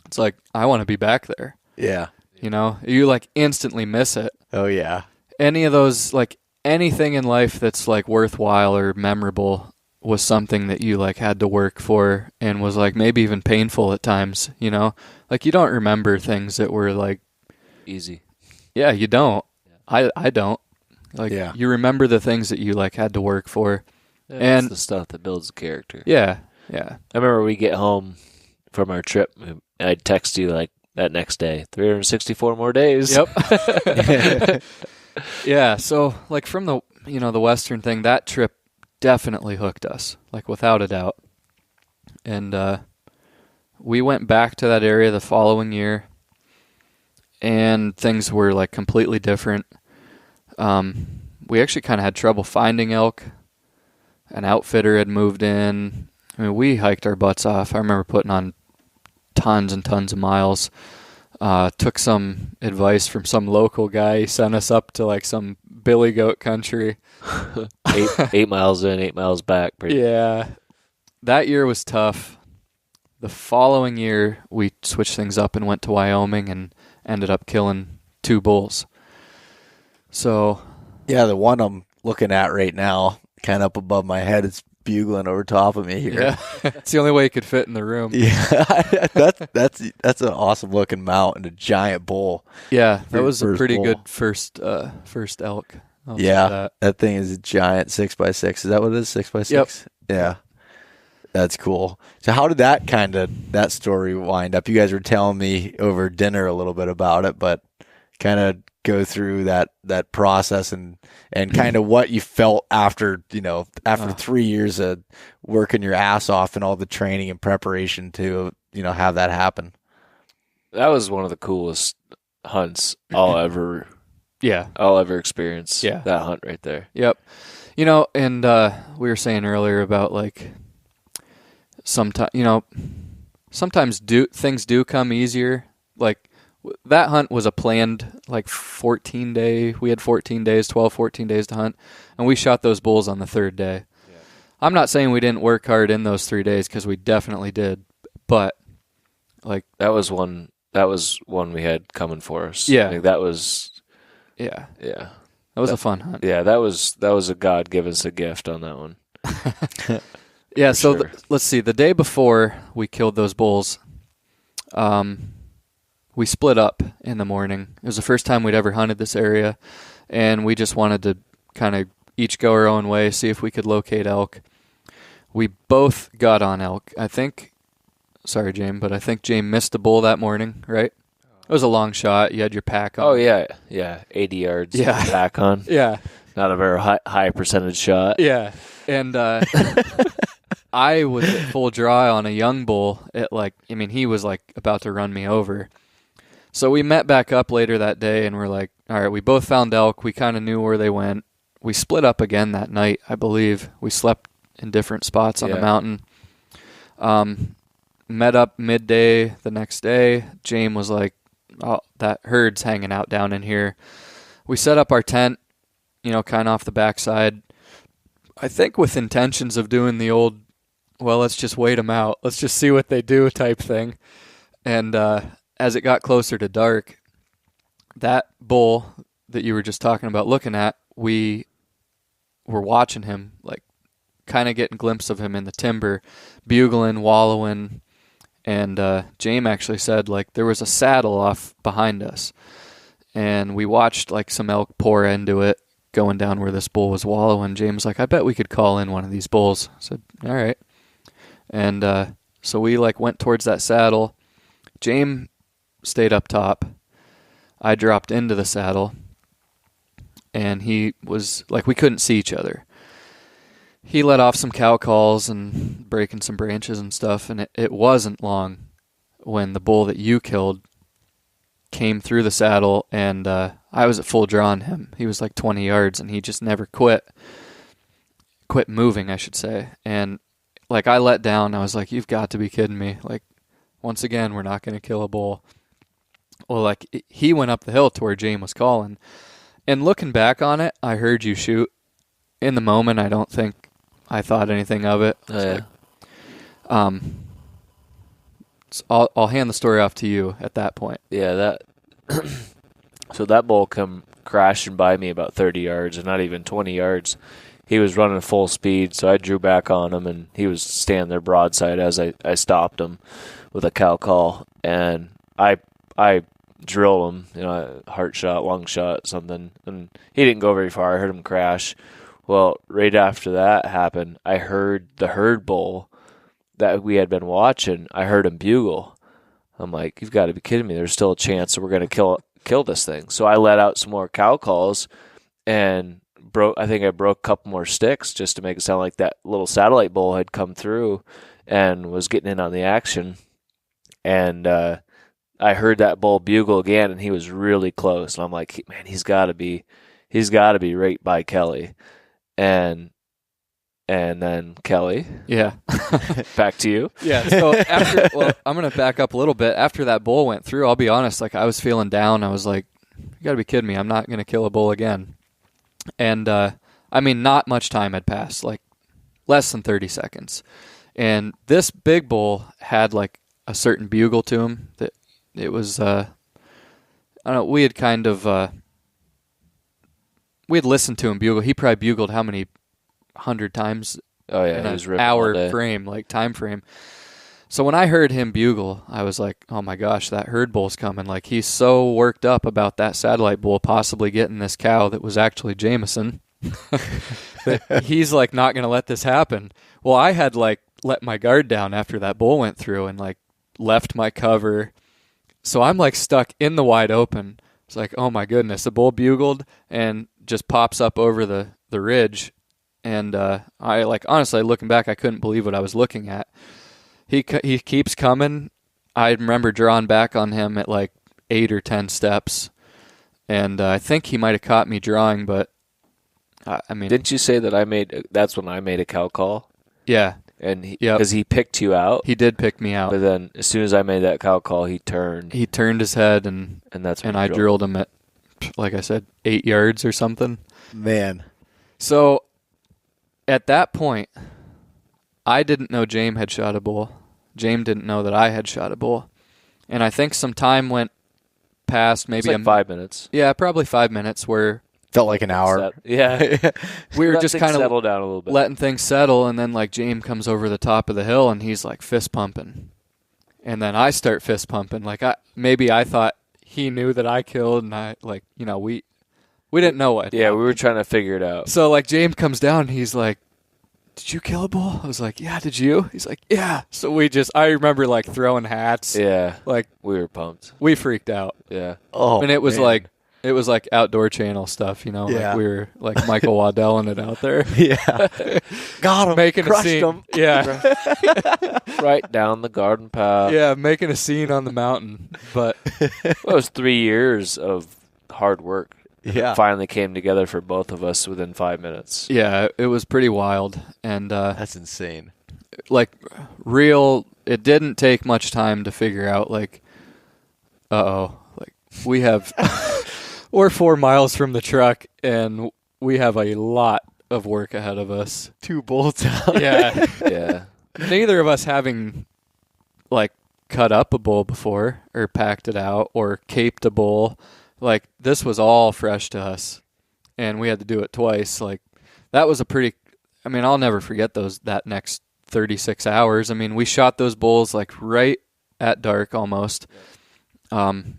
Speaker 3: it's like, I want to be back there.
Speaker 2: Yeah.
Speaker 3: You like instantly miss it.
Speaker 2: Oh yeah.
Speaker 3: Any of those, like anything in life that's like worthwhile or memorable was something that you like had to work for and was like maybe even painful at times, like you don't remember things that were like
Speaker 4: Easy.
Speaker 3: Yeah, you don't. I don't. Like,
Speaker 2: Yeah.
Speaker 3: You remember the things that you like had to work for.
Speaker 4: Yeah,
Speaker 3: And-
Speaker 4: that's the stuff that builds a character.
Speaker 3: Yeah.
Speaker 4: I remember we get home from our trip and I'd text you like that next day, 364 more days.
Speaker 3: Yep. Yeah. So like from the the Western thing, that trip definitely hooked us, like without a doubt. And we went back to that area the following year, and things were like completely different. We actually kind of had trouble finding elk. An outfitter had moved in. I mean, we hiked our butts off. I remember putting on tons and tons of miles. Took some advice from some local guy. He sent us up to like some billy goat country.
Speaker 4: 8 miles in, 8 miles back.
Speaker 3: Yeah. That year was tough. The following year, we switched things up and went to Wyoming and ended up killing 2 bulls. So,
Speaker 2: Yeah, the one I'm looking at right now, kind of up above my head, it's bugling over top of me here.
Speaker 3: yeah, it's the only way it could fit in the room.
Speaker 2: Yeah, that's an awesome looking mount and a giant bull.
Speaker 3: Yeah, that was a
Speaker 2: First
Speaker 3: pretty
Speaker 2: bull.
Speaker 3: good first elk. I'll say
Speaker 2: Yeah,
Speaker 3: that.
Speaker 2: that thing is a giant 6x6. Is that what it is? 6x6?
Speaker 3: Yep.
Speaker 2: Yeah. That's cool. So how did that story wind up? You guys were telling me over dinner a little bit about it, but kind of go through that process and kind of what you felt after 3 years of working your ass off and all the training and preparation to, have that happen.
Speaker 4: That was one of the coolest hunts I'll ever experience.
Speaker 3: Yeah.
Speaker 4: That hunt right there.
Speaker 3: Yep. And we were saying earlier about like sometimes things do come easier. Like that hunt was a planned like 14 days to hunt, and we shot those bulls on the 3rd day. Yeah. I'm not saying we didn't work hard in those 3 days because we definitely did, but like
Speaker 4: That was one we had coming for us.
Speaker 3: Yeah.
Speaker 4: Like, that was
Speaker 3: yeah,
Speaker 4: yeah.
Speaker 3: that was a fun hunt.
Speaker 4: Yeah, that was a God give us a gift on that one.
Speaker 3: Yeah,
Speaker 4: For
Speaker 3: so
Speaker 4: sure.
Speaker 3: let's see. The day before we killed those bulls, we split up in the morning. It was the first time we'd ever hunted this area, and we just wanted to kind of each go our own way, see if we could locate elk. We both got on elk. Sorry, James, but I think James missed a bull that morning, right? It was a long shot. You had your pack on.
Speaker 4: Oh yeah, 80 yards.
Speaker 3: Yeah.
Speaker 4: Back on.
Speaker 3: Yeah.
Speaker 4: Not a very high percentage shot.
Speaker 3: Yeah. And I was at full draw on a young bull. He was like about to run me over. So we met back up later that day and we're like, all right, we both found elk. We kind of knew where they went. We split up again that night, I believe. We slept in different spots on the mountain. Met up midday the next day. James was like, that herd's hanging out down in here. We set up our tent, kind of off the backside, I think with intentions of doing the old, well, let's just wait them out. Let's just see what they do type thing. And as it got closer to dark, that bull that you were just talking about looking at, we were watching him, like kind of getting a glimpse of him in the timber, bugling, wallowing. And James actually said, like, there was a saddle off behind us. And we watched, like, some elk pour into it, going down where this bull was wallowing. James was like, I bet we could call in one of these bulls. I said, all right. And so we, like, went towards that saddle. James stayed up top. I dropped into the saddle. And he was, like, we couldn't see each other. He let off some cow calls and breaking some branches and stuff, and it wasn't long when the bull that you killed came through the saddle, and I was at full draw on him. He was like 20 yards, and he just never quit moving, I should say. And like I let down, I was like, you've got to be kidding me. Like, once again, we're not going to kill a bull. Well, like, he went up the hill to where James was calling, and looking back on it, I heard you shoot. In the moment, I don't think I thought anything of it.
Speaker 4: Oh, yeah.
Speaker 3: Like, so I'll hand the story off to you at that point.
Speaker 4: Yeah, so that bull come crashing by me about 30 yards, or not even 20 yards. He was running full speed, so I drew back on him, and he was standing there broadside as I stopped him with a cow call, and I drilled him, heart shot, lung shot, something, and he didn't go very far. I heard him crash. Well, right after that happened, I heard the herd bull that we had been watching, I heard him bugle. I'm like, you've got to be kidding me. There's still a chance that we're going to kill this thing. So I let out some more cow calls and I think I broke a couple more sticks just to make it sound like that little satellite bull had come through and was getting in on the action. And I heard that bull bugle again, and he was really close. And I'm like, man, he's got to be right by Kelly. And then Kelly.
Speaker 3: Yeah.
Speaker 4: Back to you.
Speaker 3: Yeah. So I'm going to back up a little bit. After that bull went through, I'll be honest, like I was feeling down. I was like, you got to be kidding me. I'm not going to kill a bull again. And, not much time had passed, like less than 30 seconds. And this big bull had like a certain bugle to him that it was, I don't know, we had kind of, we had listened to him bugle. He probably bugled how many 100 times
Speaker 4: Oh yeah,
Speaker 3: in
Speaker 4: he was
Speaker 3: an
Speaker 4: ripping all
Speaker 3: hour
Speaker 4: day.
Speaker 3: frame, like time frame. So when I heard him bugle, I was like, oh my gosh, that herd bull's coming. Like, he's so worked up about that satellite bull possibly getting this cow that was actually Jameson. That he's like not going to let this happen. Well, I had like let my guard down after that bull went through and like left my cover. So I'm like stuck in the wide open. It's like, oh my goodness, the bull bugled and just pops up over the ridge. And I like, honestly, looking back, I couldn't believe what I was looking at. He keeps coming. I remember drawing back on him at like 8 or 10 steps. And I think he might have caught me drawing, but I mean.
Speaker 4: Didn't you say that that's when I made a cow call?
Speaker 3: Yeah.
Speaker 4: And because he picked you out.
Speaker 3: He did pick me out.
Speaker 4: But then as soon as I made that cow call, he turned.
Speaker 3: He turned his head and
Speaker 4: that's when
Speaker 3: I drilled him at, like I said, 8 yards or something.
Speaker 2: Man.
Speaker 3: So at that point, I didn't know James had shot a bull. James didn't know that I had shot a bull. And I think some time went past, maybe
Speaker 4: like 5 minutes.
Speaker 3: Yeah, probably 5 minutes where
Speaker 2: Felt like an hour.
Speaker 4: Yeah.
Speaker 3: we were just kind of
Speaker 4: settle down a little bit.
Speaker 3: letting things settle, and then like James comes over the top of the hill and he's like fist pumping. And then I start fist pumping. Like I thought he knew that I killed, and I like, we didn't know what.
Speaker 4: Yeah, we were trying to figure it out.
Speaker 3: So like James comes down and he's like, did you kill a bull? I was like, yeah, did you? He's like, yeah. So I remember like throwing hats.
Speaker 4: Yeah.
Speaker 3: Like
Speaker 4: we were pumped.
Speaker 3: we freaked out.
Speaker 4: Yeah.
Speaker 2: Oh,
Speaker 3: And it was
Speaker 2: man.
Speaker 3: like Outdoor Channel stuff,
Speaker 2: Yeah.
Speaker 3: like we were like Michael Waddell it out there.
Speaker 2: Yeah. Got him.
Speaker 3: Making a
Speaker 2: Crushed
Speaker 3: scene.
Speaker 2: him.
Speaker 3: Yeah.
Speaker 4: Right down the garden path.
Speaker 3: Yeah, making a scene on the mountain. But
Speaker 4: Well, it was 3 years of hard work.
Speaker 2: Yeah.
Speaker 4: Finally came together for both of us within 5 minutes.
Speaker 3: yeah, it was pretty wild. And
Speaker 2: That's insane.
Speaker 3: like it didn't take much time to figure out like, uh-oh, like we're 4 miles from the truck, and we have a lot of work ahead of us.
Speaker 2: 2 bolts out.
Speaker 3: Yeah.
Speaker 4: Yeah.
Speaker 3: Neither of us having, like, cut up a bull before or packed it out or caped a bull. Like, this was all fresh to us, and we had to do it twice. Like, that was I'll never forget that next 36 hours. I mean, we shot those bulls like right at dark almost.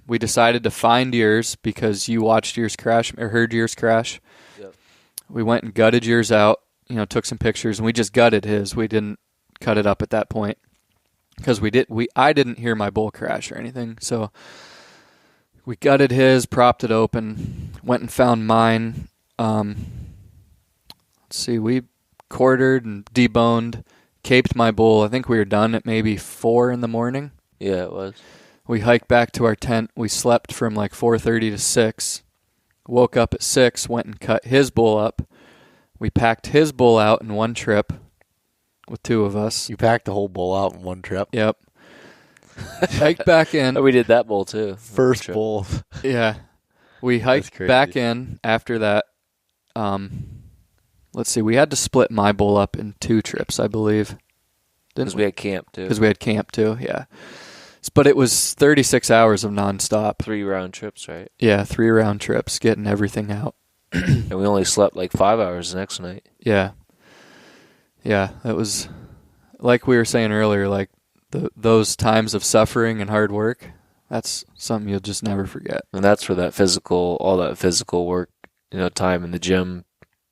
Speaker 3: We decided to find yours because you watched yours crash or heard yours crash.
Speaker 4: Yep.
Speaker 3: We went and gutted yours out, took some pictures, and we just gutted his. We didn't cut it up at that point because I didn't hear my bull crash or anything. So we gutted his, propped it open, went and found mine. Let's see, we quartered and deboned, caped my bull. I think we were done at maybe 4 a.m.
Speaker 4: Yeah, it was.
Speaker 3: We hiked back to our tent. We slept from like 4:30 to 6. Woke up at 6, went and cut his bull up. We packed his bull out in one trip with 2 of us.
Speaker 2: You packed the whole bull out in one trip.
Speaker 3: Yep. Hiked back in.
Speaker 4: Oh, we did that bull too.
Speaker 2: First bull.
Speaker 3: Yeah. We hiked back in after that. Let's see. We had to split my bull up in 2 trips, I believe.
Speaker 4: Because we had camp too.
Speaker 3: Because we had camp too, yeah. But it was 36 hours of nonstop.
Speaker 4: 3 round trips, right?
Speaker 3: Yeah, 3 round trips, getting everything out.
Speaker 4: And we only slept like 5 hours the next night.
Speaker 3: Yeah. Yeah, it was, like we were saying earlier, like those times of suffering and hard work, that's something you'll just never forget.
Speaker 4: And that's where all that physical work, time in the gym,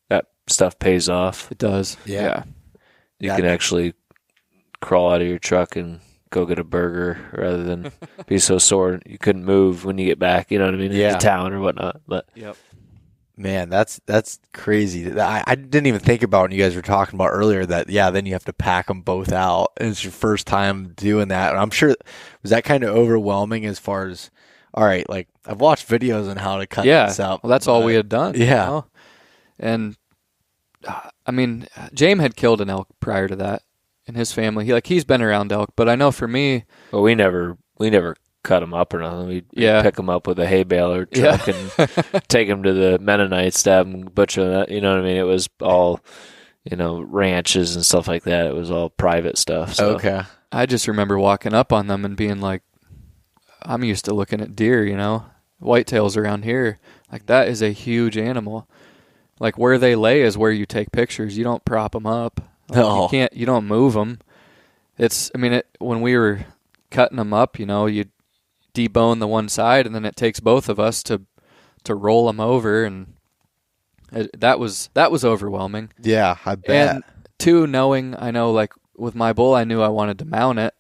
Speaker 4: that stuff pays off.
Speaker 3: It does.
Speaker 2: Yeah.
Speaker 4: You can actually crawl out of your truck and go get a burger rather than be so sore you couldn't move when you get back, you know what I mean, into town or whatnot. But
Speaker 3: Yep.
Speaker 2: Man, that's crazy. I didn't even think about when you guys were talking about earlier that, then you have to pack them both out. And it's your first time doing that. And I'm sure, was that kind of overwhelming as far as, all right, like I've watched videos on how to cut this up.
Speaker 3: Well, that's all we had done.
Speaker 2: Yeah.
Speaker 3: And, I mean, James had killed an elk prior to that in his family. He's been around elk, but I know for me.
Speaker 4: Well, we never cut them up or nothing. We'd pick them up with a hay baler truck and take them to the Mennonites, stab them, butcher them. You know what I mean? It was all, ranches and stuff like that. It was all private stuff. So.
Speaker 2: Okay.
Speaker 3: I just remember walking up on them and being like, I'm used to looking at deer, whitetails around here. Like, that is a huge animal. Like, where they lay is where you take pictures. You don't prop them up. Like, you don't move them. When we were cutting them up, you debone the one side, and then it takes both of us to roll them over, and that was overwhelming.
Speaker 2: Yeah, I bet.
Speaker 3: And 2, knowing, I know, like with my bull, I knew I wanted to mount it,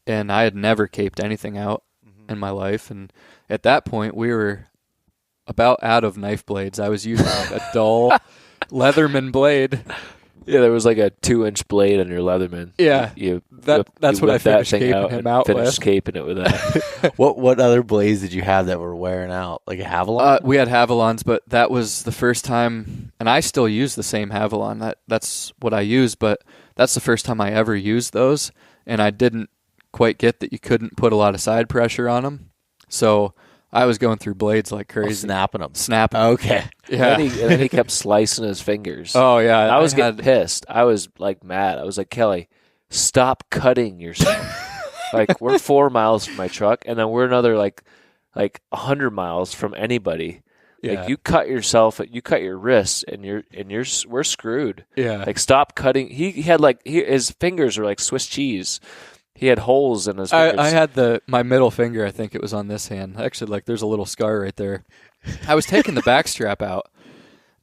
Speaker 3: and I had never caped anything out in my life, and at that point we were about out of knife blades. I was using a dull Leatherman blade.
Speaker 4: Yeah, there was like a 2-inch blade on your Leatherman.
Speaker 3: Yeah, that's what I finished caping him out with.
Speaker 4: Finished caping it with that.
Speaker 2: What other blades did you have that were wearing out? Like a Havalon?
Speaker 3: We had Havalons, but that was the first time, and I still use the same Havalon. That's what I use, but that's the first time I ever used those, and I didn't quite get that you couldn't put a lot of side pressure on them. So I was going through blades like crazy.
Speaker 2: Snapping them.
Speaker 3: Okay. Yeah.
Speaker 4: And then he kept slicing his fingers.
Speaker 3: Oh, yeah.
Speaker 4: I was getting pissed. I was like mad. I was like, Kelly, stop cutting yourself. Like, we're 4 miles from my truck, and then we're another like 100 miles from anybody. Yeah. Like, you cut yourself, you cut your wrists, and we're screwed.
Speaker 3: Yeah.
Speaker 4: Like, stop cutting. He had his fingers are like Swiss cheese. He had holes in his fingers.
Speaker 3: I had my middle finger, I think it was on this hand. Actually, there's a little scar right there. I was taking the back strap out,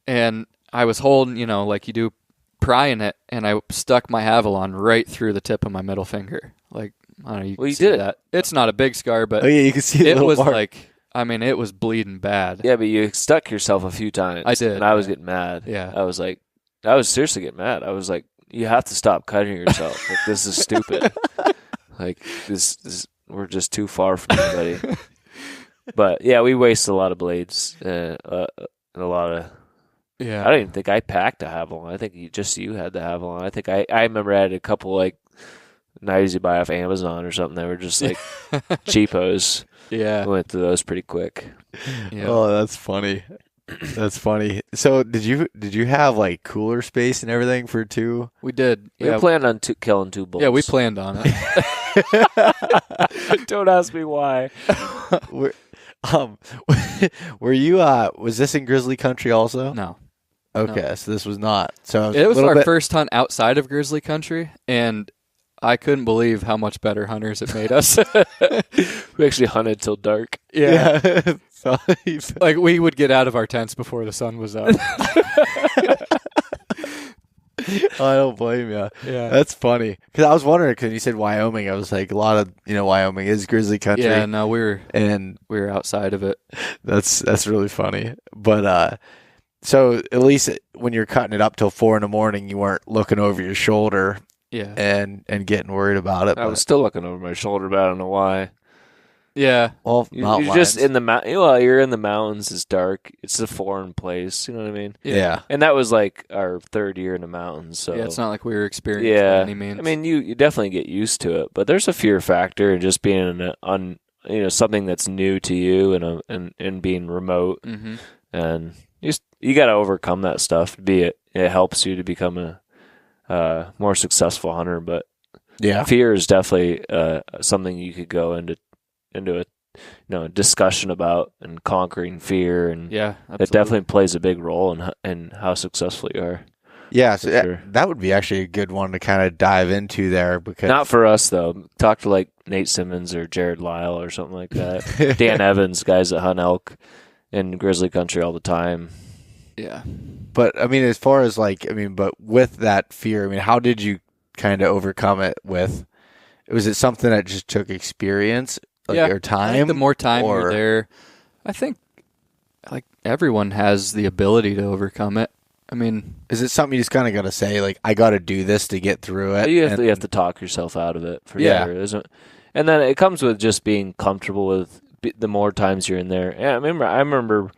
Speaker 3: and I was holding, like you do, prying it, and I stuck my Havalon right through the tip of my middle finger. Like, I don't know, you can see
Speaker 4: did
Speaker 3: that. It's not a big scar, but
Speaker 2: you can see
Speaker 3: it was
Speaker 2: mark.
Speaker 3: it was bleeding bad.
Speaker 4: Yeah, but you stuck yourself a few times.
Speaker 3: I did.
Speaker 4: And I was getting mad.
Speaker 3: Yeah.
Speaker 4: I was seriously getting mad. I was like, you have to stop cutting yourself. Like, this is stupid. Like, this, we're just too far from anybody. But yeah, we wasted a lot of blades and a lot of.
Speaker 3: Yeah,
Speaker 4: I don't even think I packed a Havalon. I think you had the Havalon. I think I remember I had a couple not easy to buy off Amazon or something. They were just like cheapos.
Speaker 3: Yeah.
Speaker 4: We went through those pretty quick.
Speaker 3: Yeah.
Speaker 2: Oh, that's funny. That's funny. So did you have like cooler space and everything for two?
Speaker 3: We did.
Speaker 4: We planned on killing 2 bulls.
Speaker 3: Yeah, we planned on it.
Speaker 4: Don't ask me why.
Speaker 2: Were you was this in grizzly country also?
Speaker 3: No.
Speaker 2: Okay,
Speaker 3: No.
Speaker 2: so this was not. So
Speaker 3: It was our
Speaker 2: bit...
Speaker 3: first hunt outside of grizzly country, and I couldn't believe how much better hunters it made us.
Speaker 4: We actually hunted till dark.
Speaker 2: Yeah. So,
Speaker 3: Like, we would get out of our tents before the sun was up.
Speaker 2: I don't blame you.
Speaker 3: Yeah.
Speaker 2: That's funny. Because I was wondering, because you said Wyoming, I was like, a lot of, Wyoming is grizzly country.
Speaker 3: Yeah, no, we were outside of it.
Speaker 2: That's really funny. But so at least when you're cutting it up till 4 a.m, you weren't looking over your shoulder
Speaker 3: Yeah.
Speaker 2: and getting worried about it.
Speaker 4: I was still looking over my shoulder, but I don't know why.
Speaker 3: Yeah.
Speaker 2: Well,
Speaker 4: You're just in the mountain. Well, you're in the mountains. It's dark. It's a foreign place. You know what I mean?
Speaker 2: Yeah.
Speaker 4: And that was like our 3rd year in the mountains. So
Speaker 3: Yeah, it's not like we were experienced by any means.
Speaker 4: I mean, you definitely get used to it, but there's a fear factor in just being on something that's new to you and being remote,
Speaker 3: Mm-hmm.
Speaker 4: and you got to overcome that stuff. It helps you to become a more successful hunter, but fear is definitely something you could go into a discussion about, and conquering fear, and
Speaker 3: Yeah,
Speaker 4: it definitely plays a big role in how successful you are.
Speaker 2: Yeah, so
Speaker 4: Sure.
Speaker 2: that would be actually a good one to kind of dive into there, because
Speaker 4: Not for us though. Talk to like Nate Simmons or Jared Lyle or something like that. Dan Evans, guys that hunt elk in grizzly country all the time.
Speaker 3: Yeah.
Speaker 2: But I mean, as far as but with that fear, how did you kind of overcome it? Was it something that just took experience, or time?
Speaker 3: I think the more time
Speaker 2: or...
Speaker 3: you're there, I think like everyone has the ability to overcome it. I mean,
Speaker 2: is it something you just kind of got to say, like, I got to do this to get through it?
Speaker 4: You have to talk yourself out of it for sure, isn't it? And then it comes with just being comfortable with the more times you're in there. Yeah, I remember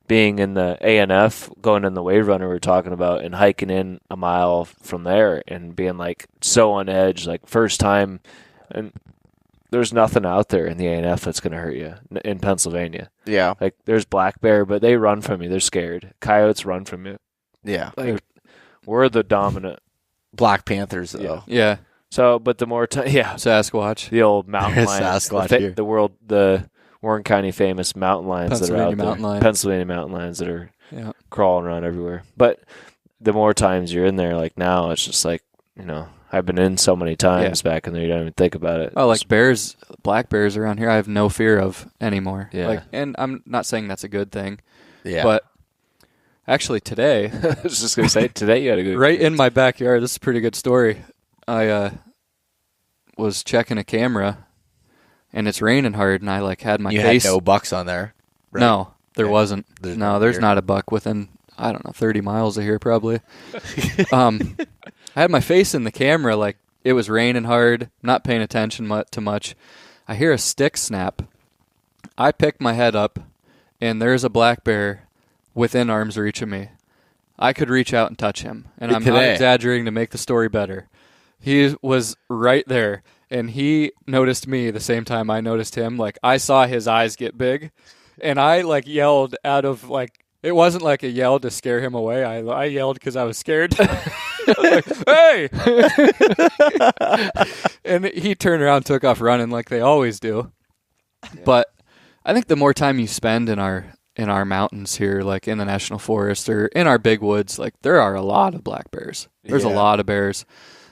Speaker 4: being in the ANF, going in the wave runner we were talking about, and hiking in a mile from there and being like so on edge, like first time, and there's nothing out there in the ANF that's going to hurt you in Pennsylvania.
Speaker 2: Yeah.
Speaker 4: Like there's black bear, but they run from you. They're scared. Coyotes run from you.
Speaker 2: Yeah.
Speaker 4: Like we're the dominant.
Speaker 2: Black Panthers, though.
Speaker 3: yeah.
Speaker 4: So, but the more time,
Speaker 3: Sasquatch.
Speaker 4: the old mountain
Speaker 2: There's
Speaker 4: lions,
Speaker 2: Sasquatch here.
Speaker 4: the Warren County famous mountain lions that are out there. Pennsylvania mountain lions that are crawling around everywhere. But the more times you're in there, like now, it's just like, I've been in so many times back in there, you don't even think about it.
Speaker 3: Oh, like bears, black bears around here, I have no fear of anymore.
Speaker 4: Yeah.
Speaker 3: And I'm not saying that's a good thing.
Speaker 2: Yeah.
Speaker 3: But actually today,
Speaker 4: I was just going to say, today you had a good
Speaker 3: right in my backyard, this is a pretty good story. I was checking a camera, and it's raining hard, and I had my face.
Speaker 2: You had no bucks on there, right?
Speaker 3: No, there wasn't.
Speaker 2: There's
Speaker 3: there's not a buck within, 30 miles of here probably. I had my face in the camera, it was raining hard, not paying attention to much. I hear a stick snap. I pick my head up, and there's a black bear within arm's reach of me. I could reach out and touch him, and I'm not exaggerating to make the story better. He was right there, and he noticed me the same time I noticed him. I saw his eyes get big, and I yelled out of it wasn't like a yell to scare him away. I yelled because I was scared. I was hey! And he turned around and took off running like they always do. Yeah. But I think the more time you spend in our mountains here, in the national forest or in our big woods, there are a lot of black bears. There's a lot of bears.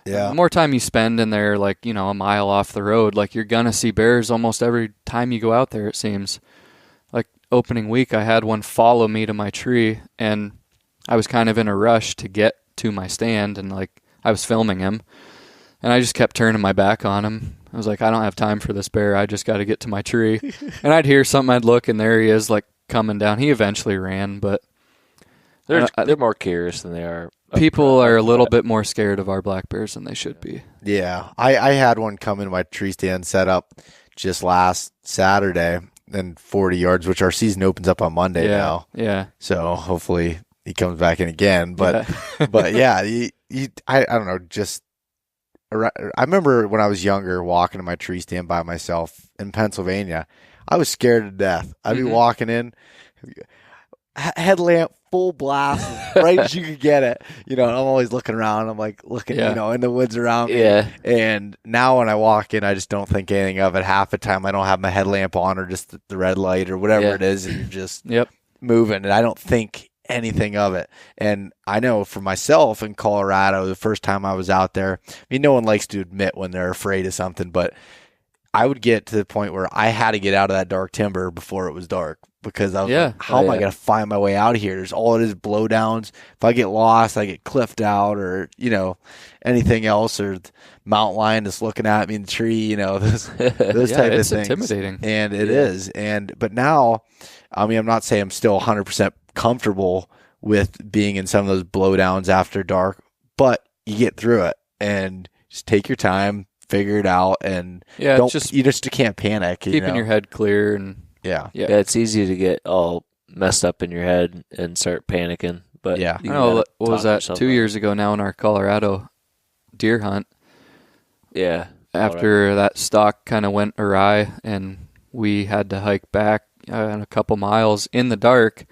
Speaker 2: Yeah.
Speaker 3: The more time you spend in there, a mile off the road, you're going to see bears almost every time you go out there, it seems. Opening week, I had one follow me to my tree, and I was kind of in a rush to get to my stand, and I was filming him, and I just kept turning my back on him. I was like, I don't have time for this bear. I just got to get to my tree. And I'd hear something, I'd look, and there he is, coming down. He eventually ran, but
Speaker 4: they're more curious than they are.
Speaker 3: People are a little bit more scared of our black bears than they should be.
Speaker 2: Yeah. I had one come in my tree stand set up just last Saturday, and 40 yards, which our season opens up on Monday now.
Speaker 3: Yeah.
Speaker 2: So hopefully he comes back in again. But but yeah, I don't know, just I remember when I was younger walking to my tree stand by myself in Pennsylvania. I was scared to death. I'd be walking in, headlamp full blast, right as you could get it. And I'm always looking around. I'm like looking, in the woods around me.
Speaker 4: Yeah.
Speaker 2: And now when I walk in, I just don't think anything of it. Half the time I don't have my headlamp on or just the red light or whatever it is, and you're just moving, and I don't think anything of it. And I know for myself in Colorado, the first time I was out there, no one likes to admit when they're afraid of something, but I would get to the point where I had to get out of that dark timber before it was dark, because I was like, how am I going to find my way out of here? There's all it is blowdowns. If I get lost, I get cliffed out, or, anything else, or the mountain lion is looking at me in the tree, those type of things.
Speaker 3: It's intimidating.
Speaker 2: And it is. But now, I'm not saying I'm still 100% comfortable with being in some of those blowdowns after dark, but you get through it and just take your time, figure it out, and you just can't panic.
Speaker 3: Keeping your head clear, and
Speaker 4: it's easy to get all messed up in your head and start panicking. But
Speaker 3: I know, what was that 2 years ago now in our Colorado deer hunt?
Speaker 4: Yeah.
Speaker 3: After that stalk kind of went awry and we had to hike back a couple miles in the dark,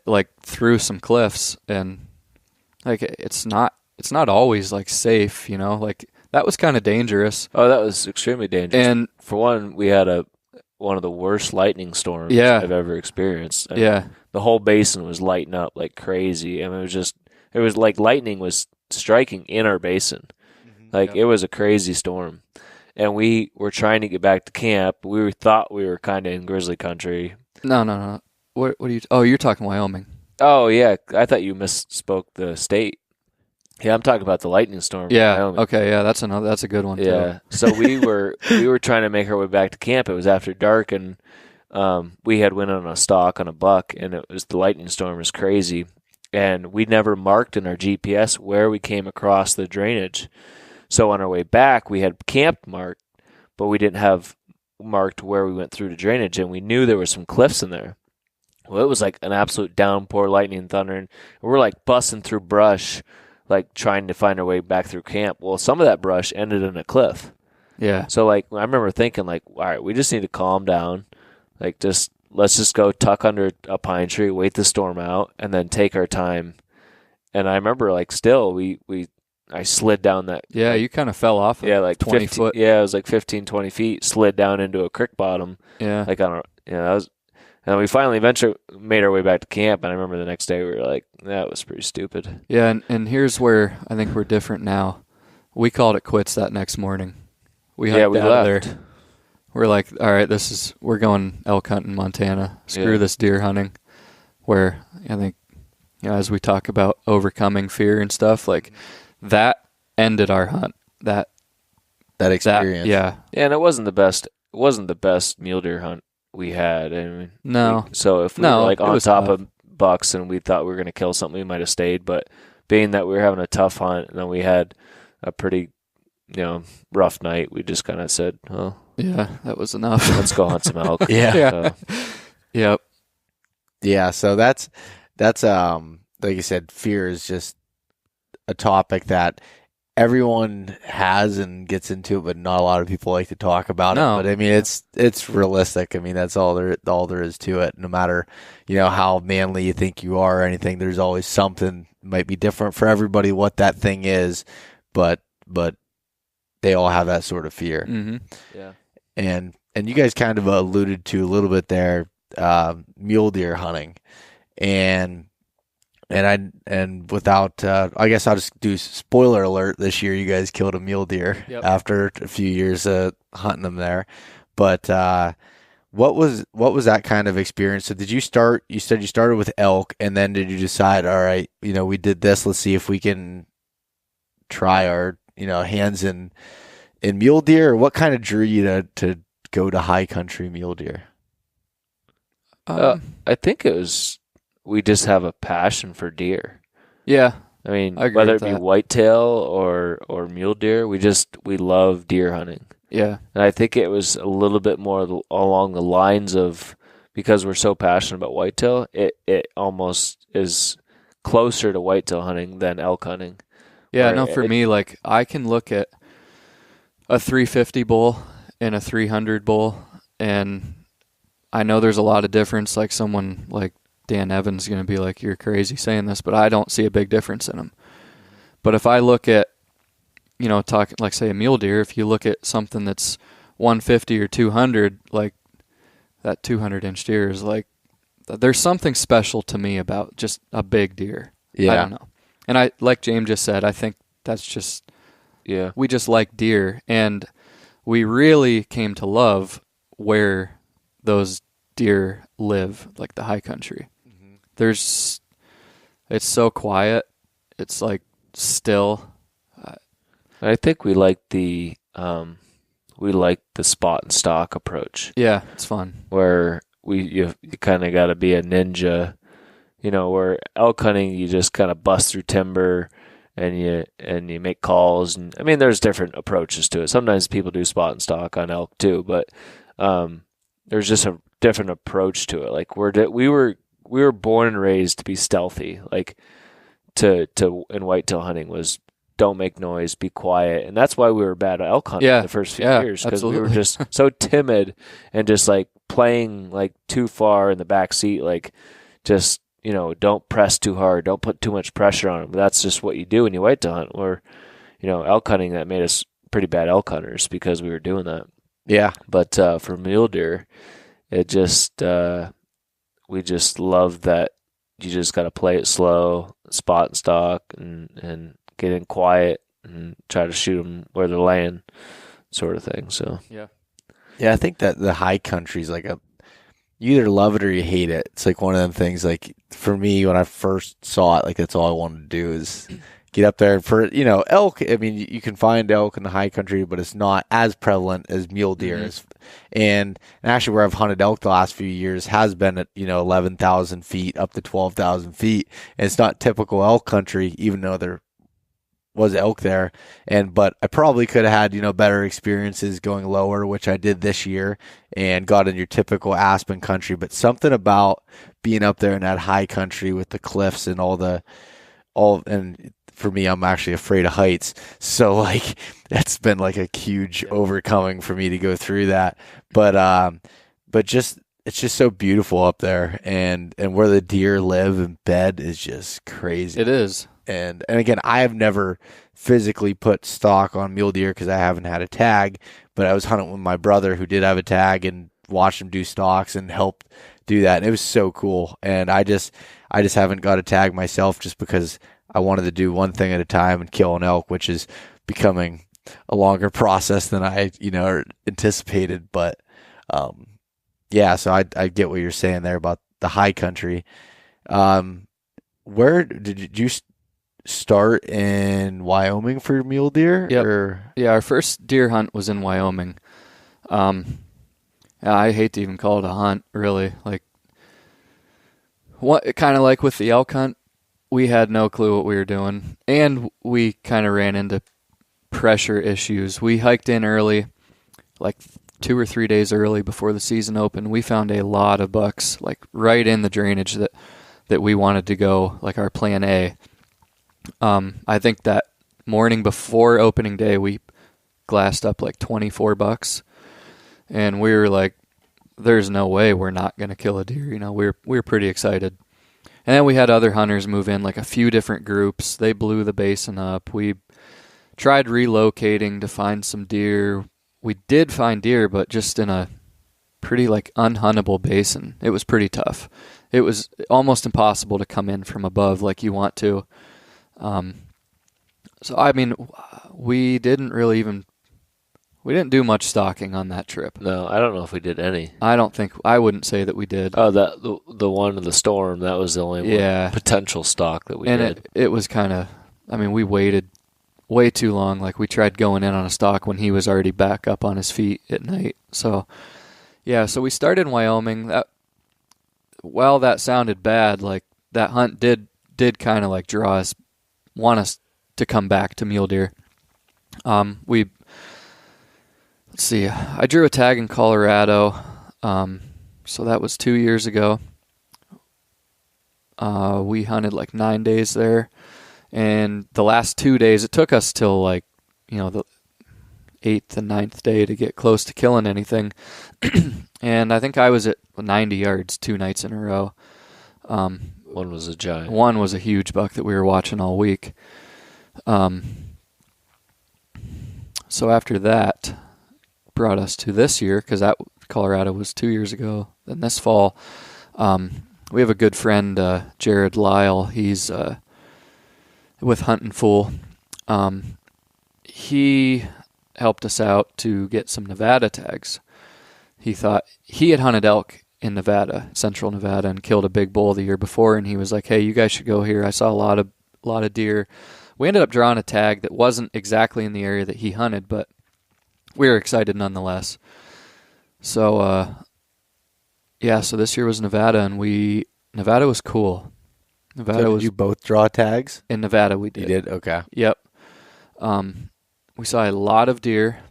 Speaker 3: like through some cliffs, and like it's not always like safe, like that was kind of dangerous.
Speaker 4: Oh, that was extremely dangerous.
Speaker 3: And
Speaker 4: for one, we had one of the worst lightning storms I've ever experienced. The whole basin was lighting up like crazy. I mean, it was like lightning was striking in our basin. It was a crazy storm. And we were trying to get back to camp. We thought we were kind of in grizzly country.
Speaker 3: No. What are you? Oh, you're talking Wyoming.
Speaker 4: Oh, yeah. I thought you misspoke the state. Yeah, I'm talking about the lightning storm.
Speaker 3: Yeah. Okay. Yeah, that's a good one.
Speaker 4: Yeah. So we were trying to make our way back to camp. It was after dark, and we had went on a stalk on a buck, and the lightning storm was crazy, and we never marked in our GPS where we came across the drainage. So on our way back, we had camp marked, but we didn't have marked where we went through the drainage, and we knew there were some cliffs in there. Well, it was like an absolute downpour, lightning and thunder, and we're like busting through brush, like trying to find our way back through camp. Well, some of that brush ended in a cliff.
Speaker 3: Yeah.
Speaker 4: So like I remember thinking like, all right, we just need to calm down. Like let's just go tuck under a pine tree, wait the storm out, and then take our time. And I remember like still I slid down that.
Speaker 3: Yeah, you kind of fell off.
Speaker 4: Like
Speaker 3: 20 foot.
Speaker 4: Yeah, it was like 15, 20 feet. Slid down into a creek bottom.
Speaker 3: Yeah.
Speaker 4: Like that was. And we finally eventually made our way back to camp, and I remember the next day we were like, that was pretty stupid.
Speaker 3: Yeah, and here's where I think we're different now. We called it quits that next morning. We hiked out of there. We're like, all right, we're going elk hunting Montana. Screw this deer hunting. Where I think, as we talk about overcoming fear and stuff, like that ended our hunt. That
Speaker 2: experience.
Speaker 3: Yeah,
Speaker 4: and it wasn't the best. It wasn't the best mule deer hunt we had. I mean,
Speaker 3: no.
Speaker 4: So if we were like on top of bucks and we thought we were going to kill something, we might have stayed. But being that we were having a tough hunt and then we had a pretty, rough night, we just kind of said, "Oh,
Speaker 3: yeah, that was enough.
Speaker 4: Let's go hunt some elk."
Speaker 3: Yep.
Speaker 2: Yeah. So that's like you said, fear is just a topic that everyone has and gets into it, but not a lot of people like to talk about it. But I mean, it's realistic. I mean, that's all there is to it. No matter, how manly you think you are or anything, there's always something might be different for everybody what that thing is, but they all have that sort of fear.
Speaker 3: Mm-hmm.
Speaker 4: Yeah.
Speaker 2: And you guys kind of alluded to a little bit there, mule deer hunting, and without, I guess I'll just do spoiler alert. This year, you guys killed a mule deer after a few years of hunting them there. But what was that kind of experience? So did you start? You said you started with elk, and then did you decide, all right, we did this. Let's see if we can try our hands in mule deer. Or what kind of drew you to go to high country mule deer?
Speaker 4: I think it was. We just have a passion for deer.
Speaker 3: Yeah.
Speaker 4: I mean, whether it be whitetail or mule deer, we love deer hunting.
Speaker 3: Yeah.
Speaker 4: And I think it was a little bit more along the lines of, because we're so passionate about whitetail, it almost is closer to whitetail hunting than elk hunting.
Speaker 3: Yeah, no, for me, like I can look at a 350 bull and a 300 bull, and I know there's a lot of difference. Like someone like Dan Evans is going to be like, you're crazy saying this, but I don't see a big difference in them. But if I look at, talking like say a mule deer, if you look at something that's 150 or 200, like that 200-inch deer is like, there's something special to me about just a big deer.
Speaker 2: Yeah.
Speaker 3: I don't know. And I, like James just said, I think that's just, we just like deer, and we really came to love where those deer live, like the high country. It's so quiet. It's like still.
Speaker 4: I think we like the spot and stalk approach.
Speaker 3: Yeah, it's fun.
Speaker 4: Where you kind of got to be a ninja, where elk hunting you just kind of bust through timber and you make calls, and I mean there's different approaches to it. Sometimes people do spot and stalk on elk too, but there's just a different approach to it. Like we were born and raised to be stealthy. Like to in whitetail hunting was don't make noise, be quiet, and that's why we were bad at elk hunting the first few years, because we were just so timid and just like playing like too far in the back seat, like just don't press too hard, don't put too much pressure on them. But that's just what you do when you whitetail hunt. Or elk hunting, that made us pretty bad elk hunters because we were doing that.
Speaker 2: Yeah,
Speaker 4: but for mule deer, it just we just love that you just got to play it slow, spot and stalk, and get in quiet and try to shoot them where they're laying, sort of thing. So
Speaker 2: yeah, I think that the high country is like you either love it or you hate it. It's like one of them things. Like for me, when I first saw it, like that's all I wanted to do is get up there for elk. I mean, you can find elk in the high country, but it's not as prevalent as mule deer is. And actually, where I've hunted elk the last few years has been at 11,000 feet up to 12,000 feet, and it's not typical elk country, even though there was elk there. But I probably could have had better experiences going lower, which I did this year, and got in your typical aspen country. But something about being up there in that high country with the cliffs and and for me, I'm actually afraid of heights. So like that's been like a huge overcoming for me to go through that. But just it's just so beautiful up there, and where the deer live and bed is just crazy.
Speaker 3: It is.
Speaker 2: And again, I have never physically put stock on mule deer because I haven't had a tag, but I was hunting with my brother who did have a tag and watched him do stalks and helped do that. And it was so cool. And I just haven't got a tag myself just because I wanted to do one thing at a time and kill an elk, which is becoming a longer process than I, anticipated. But, so I get what you're saying there about the high country. Where did you start in Wyoming for mule deer?
Speaker 3: Yep. Yeah, our first deer hunt was in Wyoming. I hate to even call it a hunt, really. Like, kind of like with the elk hunt, we had no clue what we were doing, and we kind of ran into pressure issues. We hiked in early, like 2 or 3 days early before the season opened. We found a lot of bucks, like right in the drainage that we wanted to go, like our plan A. I think that morning before opening day, we glassed up like 24 bucks, and we were like, there's no way we're not going to kill a deer. We were pretty excited. And then we had other hunters move in, like a few different groups. They blew the basin up. We tried relocating to find some deer. We did find deer, but just in a pretty like unhuntable basin. It was pretty tough. It was almost impossible to come in from above like you want to. So I mean, we didn't do much stalking on that trip.
Speaker 4: No, I don't know if we did any.
Speaker 3: I wouldn't say that we did.
Speaker 4: Oh, the one in the storm, that was the only one potential stalk that we did.
Speaker 3: And it was kind of, we waited way too long. Like we tried going in on a stalk when he was already back up on his feet at night. So so we started in Wyoming. That sounded bad. Like that hunt did kind of like want us to come back to mule deer. Let's see, I drew a tag in Colorado, so that was 2 years ago. We hunted like 9 days there, and the last 2 days, it took us till like, 8th and 9th day to get close to killing anything. And I think I was at 90 yards 2 nights in a row.
Speaker 4: One was a giant.
Speaker 3: One was a huge buck that we were watching all week. So after that, brought us to this year, because that Colorado was 2 years ago. Then this fall, we have a good friend, Jared Lyle. He's with Huntin' Fool. He helped us out to get some Nevada tags. He thought he had hunted elk in Nevada, central Nevada, and killed a big bull the year before, and he was like, hey, you guys should go here. I saw a lot of deer. We ended up drawing a tag that wasn't exactly in the area that he hunted, but we were excited nonetheless. So, so this year was Nevada, and Nevada was cool.
Speaker 2: Did you both draw tags?
Speaker 3: In Nevada, we did.
Speaker 2: You did? Okay.
Speaker 3: Yep. We saw a lot of deer.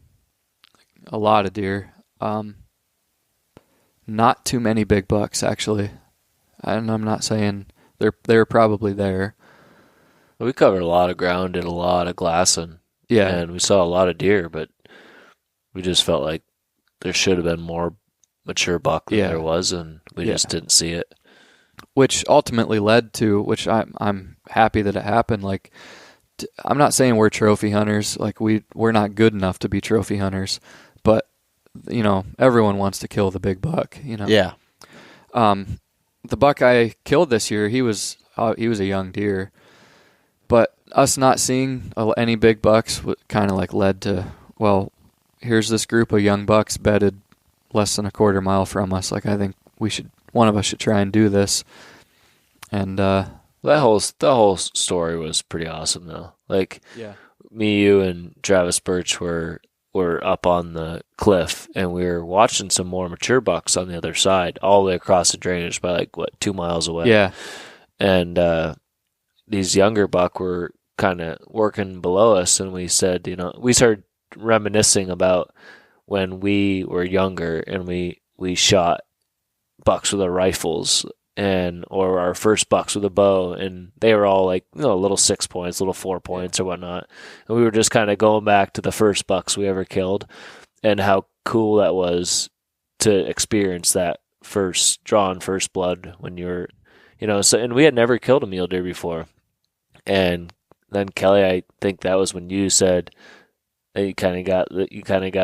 Speaker 3: Not too many big bucks, actually. And I'm not saying they're probably there.
Speaker 4: We covered a lot of ground, did a lot of glassing.
Speaker 3: Yeah.
Speaker 4: And we saw a lot of deer, but we just felt like there should have been more mature buck than there was, and we just didn't see it.
Speaker 3: Which ultimately led to, which I'm happy that it happened. Like, I'm not saying we're trophy hunters. Like, we're not good enough to be trophy hunters, but everyone wants to kill the big buck.
Speaker 2: Yeah.
Speaker 3: The buck I killed this year, he was a young deer, but us not seeing any big bucks kind of like led to, well, here's this group of young bucks bedded less than a quarter mile from us. Like, I think one of us should try and do this. And
Speaker 4: that whole story was pretty awesome, though. Like, me, you, and Travis Birch were up on the cliff, and we were watching some more mature bucks on the other side, all the way across the drainage by 2 miles away.
Speaker 3: Yeah.
Speaker 4: And these younger buck were kind of working below us, and we said, we started reminiscing about when we were younger and we shot bucks with our rifles or our first bucks with a bow, and they were all little 6 points, little 4 points or whatnot. And we were just kind of going back to the first bucks we ever killed and how cool that was to experience that drawing first blood when you're, and we had never killed a mule deer before. And then Kelly, I think that was when you said that you kind of got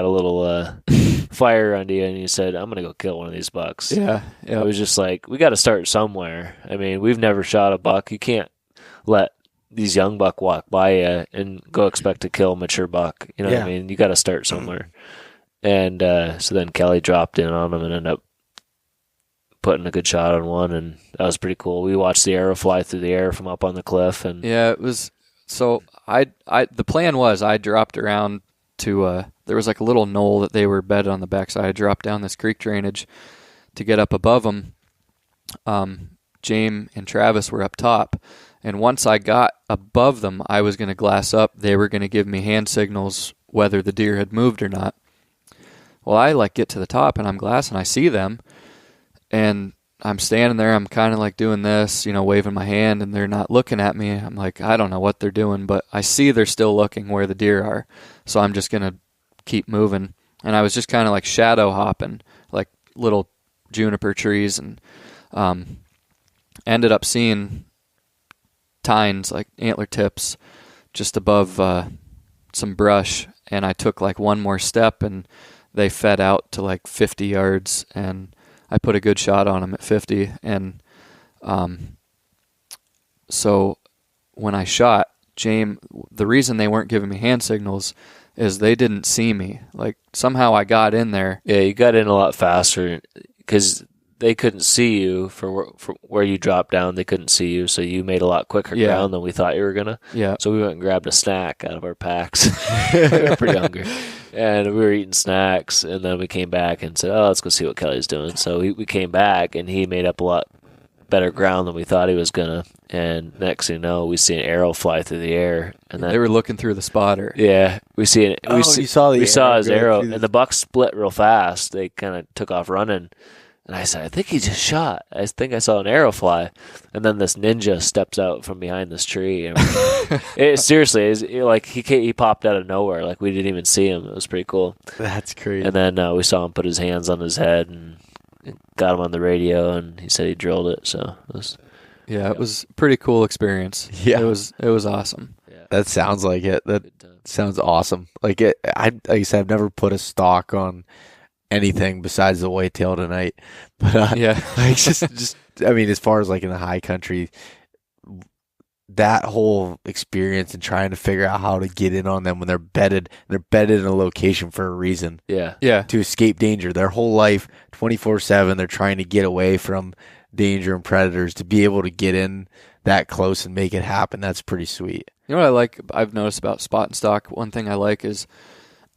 Speaker 4: a little fire under you, and you said, I'm going to go kill one of these bucks.
Speaker 3: Yeah.
Speaker 4: It was just like, we got to start somewhere. I mean, we've never shot a buck. You can't let these young buck walk by you and go expect to kill a mature buck. You know what I mean? You got to start somewhere. And so then Kelly dropped in on him and ended up putting a good shot on one, and that was pretty cool. We watched the arrow fly through the air from up on the cliff. And
Speaker 3: yeah, it was. So the plan was I dropped around to there was a little knoll that they were bedded on the backside. I dropped down this creek drainage to get up above them. James and Travis were up top, and once I got above them, I was going to glass up. They were going to give me hand signals whether the deer had moved or not. Well, I get to the top and I'm glassing. I see them, and I'm standing there. I'm kind of doing this, waving my hand, and they're not looking at me. I'm like, I don't know what they're doing, but I see they're still looking where the deer are. So I'm just going to keep moving. And I was just kind of shadow hopping, little juniper trees, and ended up seeing tines, antler tips, just above some brush. And I took one more step, and they fed out to 50 yards, and I put a good shot on them at 50. And so when I shot, James, the reason they weren't giving me hand signals is they didn't see me. Somehow I got in there.
Speaker 4: Yeah, you got in a lot faster because they couldn't see you for where you dropped down. They couldn't see you, so you made a lot quicker ground than we thought you were gonna.
Speaker 3: Yeah.
Speaker 4: So we went and grabbed a snack out of our packs. We were pretty hungry, and we were eating snacks. And then we came back and said, "Oh, let's go see what Kelly's doing." So we came back, and he made up a lot better ground than we thought he was gonna. And next thing you know, we see an arrow fly through the air, and
Speaker 3: they were looking through the spotter.
Speaker 4: Yeah, we see it.
Speaker 2: You saw
Speaker 4: we saw his arrow, and the buck split real fast. They kind of took off running. And I said, I think he just shot. I think I saw an arrow fly. And then this ninja steps out from behind this tree. And he popped out of nowhere. Like, we didn't even see him. It was pretty cool.
Speaker 2: That's crazy.
Speaker 4: And then we saw him put his hands on his head and got him on the radio, and he said he drilled it. So it was,
Speaker 3: it was a pretty cool experience.
Speaker 2: Yeah.
Speaker 3: It was awesome.
Speaker 4: yeah.
Speaker 2: That sounds like it. That
Speaker 4: Good time.
Speaker 2: sounds awesome. Like I said, I've never put a stock on anything besides the whitetail tonight. But like just I mean, as far as like in the high country, that whole experience and trying to figure out how to get in on them when they're bedded in a location for a reason.
Speaker 4: Yeah.
Speaker 2: To escape danger. Their whole life, 24/7, they're trying to get away from danger and predators. To be able to get in that close and make it happen, that's pretty sweet.
Speaker 3: You know what I've noticed about spot and stock, one thing I like is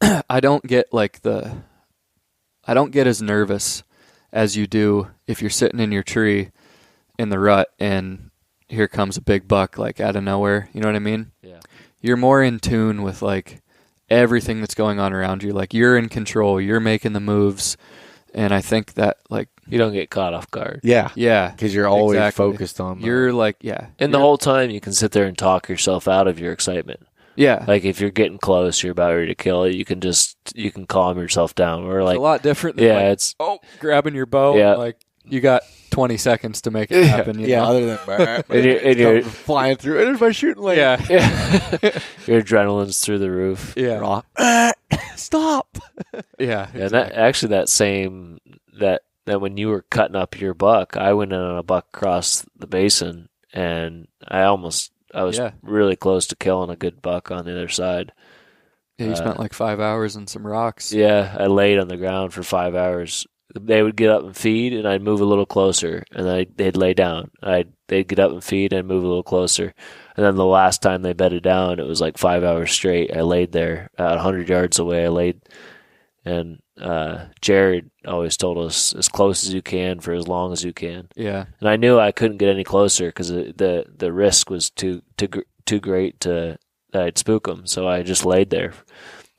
Speaker 3: I don't get as nervous as you do if you're sitting in your tree in the rut and here comes a big buck like out of nowhere. You know what I mean?
Speaker 4: Yeah.
Speaker 3: You're more in tune with like everything that's going on around you. Like, you're in control, you're making the moves. And I think that, like,
Speaker 4: You don't get caught off guard.
Speaker 3: yeah,
Speaker 2: Because you're always
Speaker 3: exactly.
Speaker 2: focused on the-
Speaker 3: You're like,
Speaker 4: And the whole time you can sit there and talk yourself out of your excitement.
Speaker 3: yeah.
Speaker 4: Like, if you're getting close, you're about ready to kill it, you can calm yourself down. Or
Speaker 3: It's
Speaker 4: like,
Speaker 3: a lot different than
Speaker 4: it's
Speaker 3: grabbing your bow.
Speaker 4: Yeah.
Speaker 3: Like, you got 20 seconds to make it happen. You know?
Speaker 2: other than
Speaker 4: And you're-
Speaker 2: flying through it. It's my shooting lane.
Speaker 3: Yeah.
Speaker 4: your adrenaline's through the roof.
Speaker 3: Yeah.
Speaker 2: Raw. Stop.
Speaker 3: Yeah.
Speaker 4: And that when you were cutting up your buck, I went in on a buck across the basin, and I was
Speaker 3: Yeah.
Speaker 4: really close to killing a good buck on the other side.
Speaker 3: Yeah, you spent like 5 hours in some rocks.
Speaker 4: Yeah, I laid on the ground for 5 hours. They would get up and feed, and I'd move a little closer, and they'd lay down. They'd get up and feed, and move a little closer. And then the last time they bedded down, it was like 5 hours straight. I laid there about 100 yards away. I laid, and Jared always told us, as close as you can for as long as you can.
Speaker 3: Yeah.
Speaker 4: And I knew I couldn't get any closer because the risk was too great that I'd spook them. So I just laid there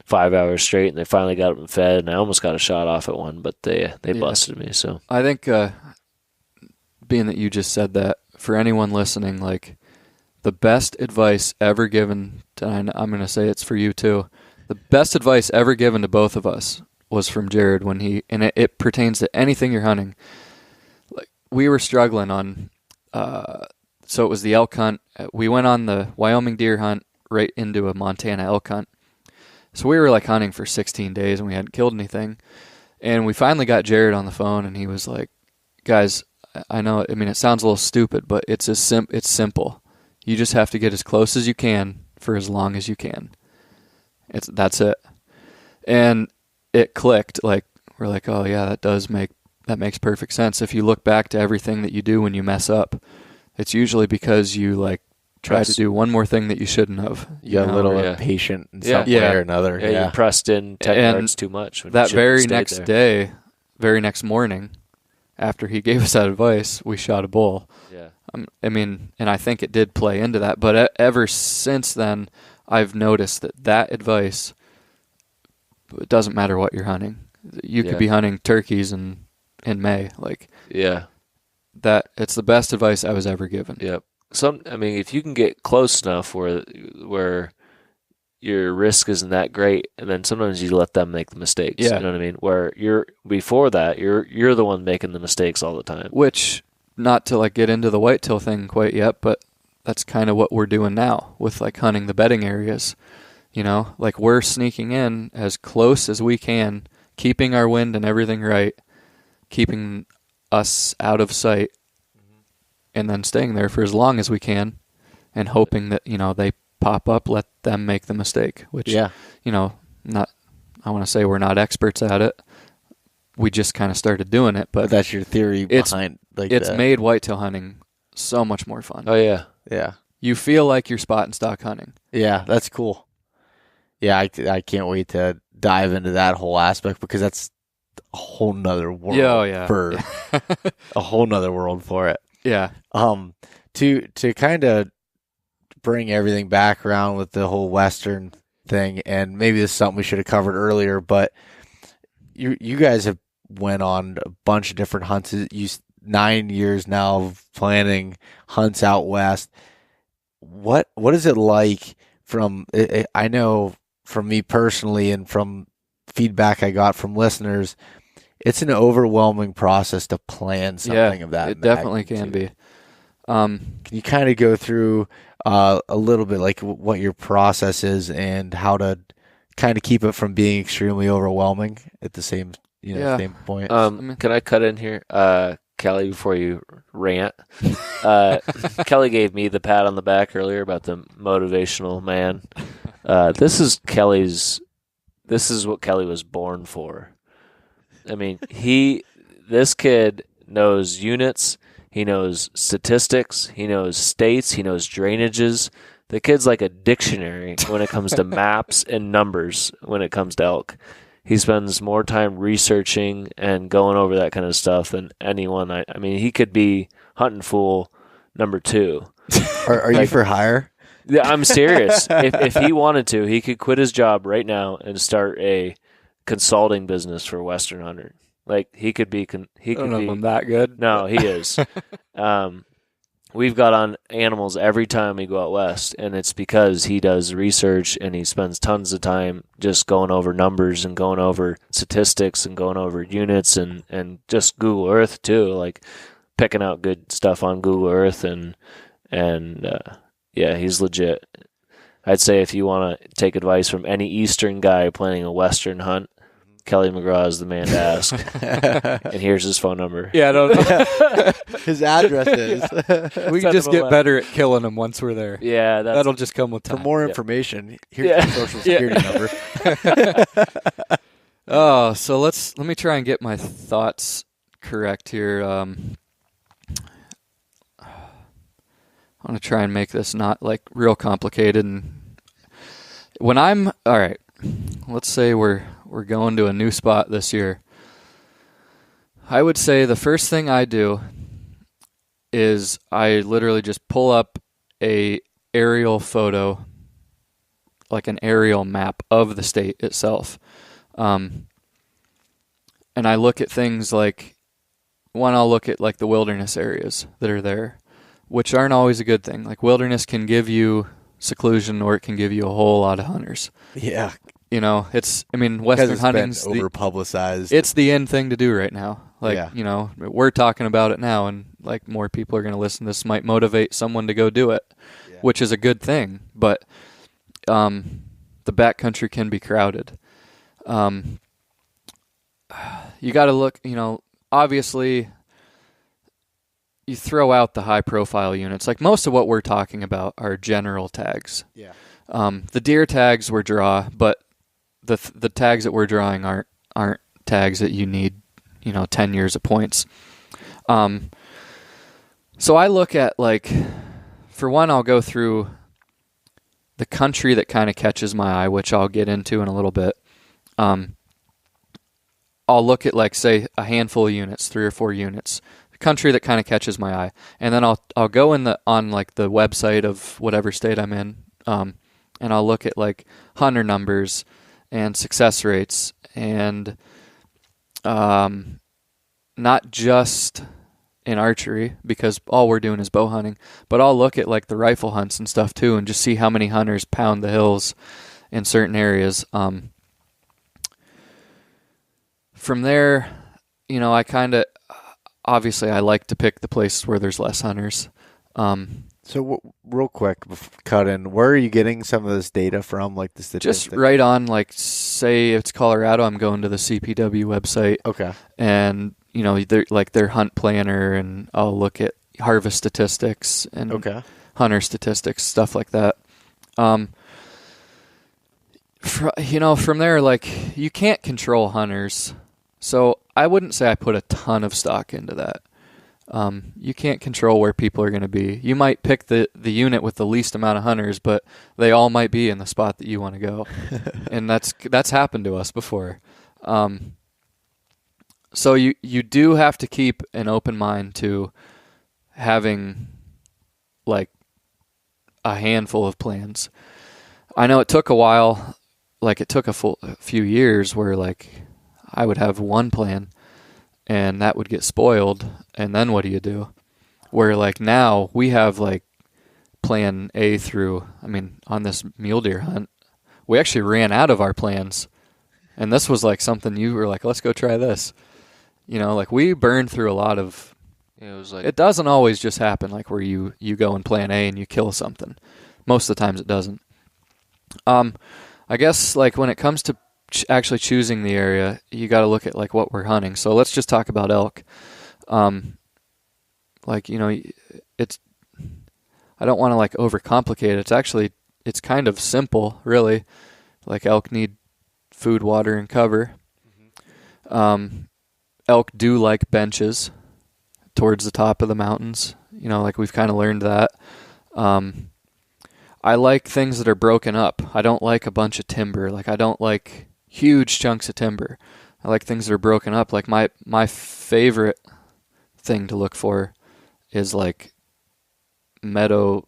Speaker 4: 5 hours straight, and they finally got up and fed, and I almost got a shot off at one, but they busted me. So
Speaker 3: I think, being that you just said that, for anyone listening, like, the best advice ever given to, I'm going to say it's for you too, the best advice ever given to both of us was from Jared and it pertains to anything you're hunting. Like, we were struggling on, so it was the elk hunt. We went on the Wyoming deer hunt right into a Montana elk hunt. So we were like hunting for 16 days and we hadn't killed anything. And we finally got Jared on the phone, and he was like, guys, I know, I mean, it sounds a little stupid, but it's simple. You just have to get as close as you can for as long as you can. That's it. And it clicked. Like, we're like, oh yeah, that makes perfect sense. If you look back to everything that you do when you mess up, it's usually because you like try to do one more thing that you shouldn't have.
Speaker 2: You got a little impatient in some way or another.
Speaker 4: You pressed in 10 yards too much.
Speaker 3: That very next morning, after he gave us that advice, we shot a bull.
Speaker 4: Yeah.
Speaker 3: I mean, and I think it did play into that. But ever since then, I've noticed that advice, it doesn't matter what you're hunting. You could be hunting turkeys in May. Like, that it's the best advice I was ever given.
Speaker 4: Yep. If you can get close enough where your risk isn't that great, and then sometimes you let them make the mistakes.
Speaker 3: Yeah.
Speaker 4: You know what I mean? Where you're the one making the mistakes all the time.
Speaker 3: Which, not to like get into the whitetail thing quite yet, but that's kind of what we're doing now with like hunting the bedding areas. You know, like, we're sneaking in as close as we can, keeping our wind and everything right, keeping us out of sight, and then staying there for as long as we can, and hoping that, you know, they pop up, let them make the mistake, which, you know, I want to say we're not experts at it. We just kind of started doing it, but
Speaker 2: that's your theory behind
Speaker 3: it's made whitetail hunting so much more fun.
Speaker 4: Oh yeah.
Speaker 2: Yeah.
Speaker 3: You feel like you're spot and stock hunting.
Speaker 2: Yeah, that's cool. Yeah, I can't wait to dive into that whole aspect, because that's a whole nother world for a whole nother world for it.
Speaker 3: Yeah.
Speaker 2: To kind of bring everything back around with the whole Western thing, and maybe this is something we should have covered earlier, but you guys have went on a bunch of different hunts. 9 years now of planning hunts out west. What is it like I know from me personally and from feedback I got from listeners, it's an overwhelming process to plan something of that.
Speaker 3: It definitely can be.
Speaker 2: Can you kind of go through a little bit like what your process is and how to kind of keep it from being extremely overwhelming at the same same point?
Speaker 4: Can I cut in here? Kelly, before you rant, Kelly gave me the pat on the back earlier about the motivational man. This is what Kelly was born for. I mean, this kid knows units, he knows statistics, he knows states, he knows drainages. The kid's like a dictionary when it comes to maps and numbers when it comes to elk. He spends more time researching and going over that kind of stuff than anyone. I mean, he could be hunting fool number 2.
Speaker 2: Are you for hire?
Speaker 4: Yeah, I'm serious. If he wanted to, he could quit his job right now and start a consulting business for Western Hunter. Like he could be. He could be.
Speaker 3: I'm that good.
Speaker 4: No, he is. We've got on animals every time we go out west, and it's because he does research and he spends tons of time just going over numbers and going over statistics and going over units and just Google Earth too, like picking out good stuff on Google Earth and yeah, he's legit. I'd say if you want to take advice from any Eastern guy planning a Western hunt, Kelly McGraw is the man to ask. And here's his phone number.
Speaker 3: Yeah, I don't know.
Speaker 2: His address is.
Speaker 3: We can just get better at killing them once we're there.
Speaker 4: Yeah,
Speaker 3: that'll just come with time.
Speaker 2: For more information, here's your social security number.
Speaker 3: Oh, so let me try and get my thoughts correct here. I want to try and make this not like real complicated. And when all right, let's say we're going to a new spot this year. I would say the first thing I do is I literally just pull up a aerial photo, like an aerial map of the state itself. And I look at things like, I'll look at like the wilderness areas that are there, which aren't always a good thing. Like wilderness can give you seclusion or it can give you a whole lot of hunters.
Speaker 2: Yeah.
Speaker 3: You know, Western hunting's
Speaker 2: over publicized.
Speaker 3: It's the in thing to do right now. Like,
Speaker 2: yeah.
Speaker 3: We're talking about it now, and like more people are going to listen. This might motivate someone to go do it, which is a good thing. But the backcountry can be crowded. You got to look. Obviously, you throw out the high profile units. Like most of what we're talking about are general tags.
Speaker 2: Yeah.
Speaker 3: The deer tags we draw, but the tags that we're drawing aren't tags that you need, 10 years of points. So I look at for one, I'll go through the country that kind of catches my eye, which I'll get into in a little bit. I'll look at say a handful of units, 3 or 4 units, the country that kind of catches my eye, and then I'll go on the website of whatever state I'm in, and I'll look at hunter numbers and success rates and not just in archery because all we're doing is bow hunting, but I'll look at the rifle hunts and stuff too and just see how many hunters pound the hills in certain areas. From there, obviously I like to pick the places where there's less hunters.
Speaker 2: So real quick, cut in, where are you getting some of this data from, the statistics?
Speaker 3: Just right on, say it's Colorado, I'm going to the CPW website.
Speaker 2: Okay.
Speaker 3: And, their hunt planner, and I'll look at harvest statistics and hunter statistics, stuff like that. From there, you can't control hunters. So I wouldn't say I put a ton of stock into that. You can't control where people are going to be. You might pick the unit with the least amount of hunters, but they all might be in the spot that you want to go. And that's happened to us before. So you do have to keep an open mind to having a handful of plans. I know it took a while, it took a few years where I would have one plan. and that would get spoiled, and then what do you do? Where like now we have like plan A through, I mean, on this mule deer hunt, we actually ran out of our plans. And this was like something you were like, let's go try this. You know, like we burned through a lot of, it doesn't always just happen like where you go in plan A and you kill something. Most of the times it doesn't. I guess like when it comes to actually choosing the area, you got to look at like what we're hunting. So let's just talk about elk. Like, you know, it's, I don't want to like overcomplicate it. It's kind of simple, really. Like elk need food, water, and cover. Elk do like benches towards the top of the mountains. You know, like we've kind of learned that. I like things that are broken up. I don't like a bunch of timber. Like I don't like huge chunks of timber. I like things that are broken up. Like my favorite thing to look for is like meadow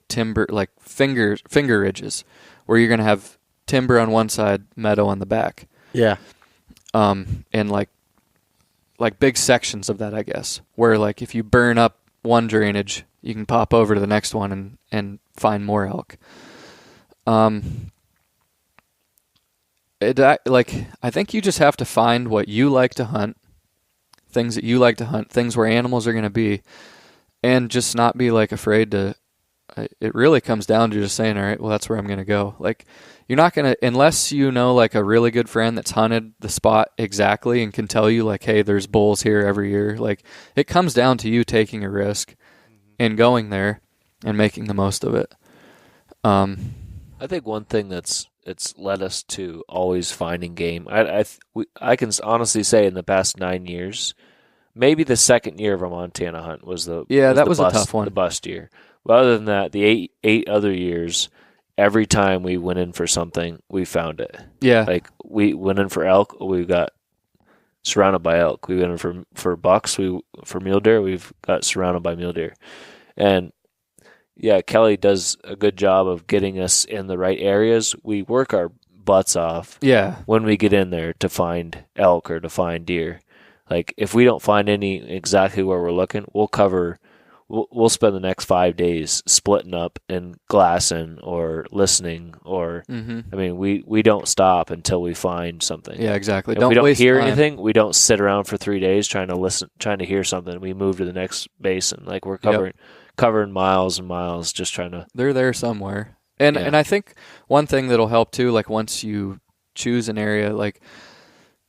Speaker 3: timber, like finger ridges, where you're gonna have timber on one side, meadow on the back.
Speaker 2: Yeah.
Speaker 3: And like big sections of that, I guess, where like if you burn up one drainage, you can pop over to the next one and find more elk. I think you just have to find what you like to hunt, things that you like to hunt, things where animals are going to be, and just not be like afraid to. It really comes down to just saying, all right, well, that's where I'm going to go. Like, you're not going to, unless you know like a really good friend that's hunted the spot exactly and can tell you like, hey, there's bulls here every year. Like, it comes down to you taking a risk and going there and making the most of it.
Speaker 4: I think one thing it's led us to always finding game. I can honestly say in the past 9 years, maybe the second year of our Montana hunt was a tough one, the bust year. But other than that, the eight other years, every time we went in for something, we found it.
Speaker 3: Yeah.
Speaker 4: Like we went in for elk, we got surrounded by elk. We went in for bucks, for mule deer, we've got surrounded by mule deer. And yeah, Kelly does a good job of getting us in the right areas. We work our butts off when we get in there to find elk or to find deer. Like if we don't find any exactly where we're looking, we'll spend the next 5 days splitting up and glassing or listening or I mean we don't stop until we find something.
Speaker 3: Yeah, exactly.
Speaker 4: If we don't hear anything, we don't sit around for 3 days trying to hear something. We move to the next basin. Like we're covering miles and miles just trying to.
Speaker 3: They're there somewhere. And I think one thing that'll help too, like once you choose an area, like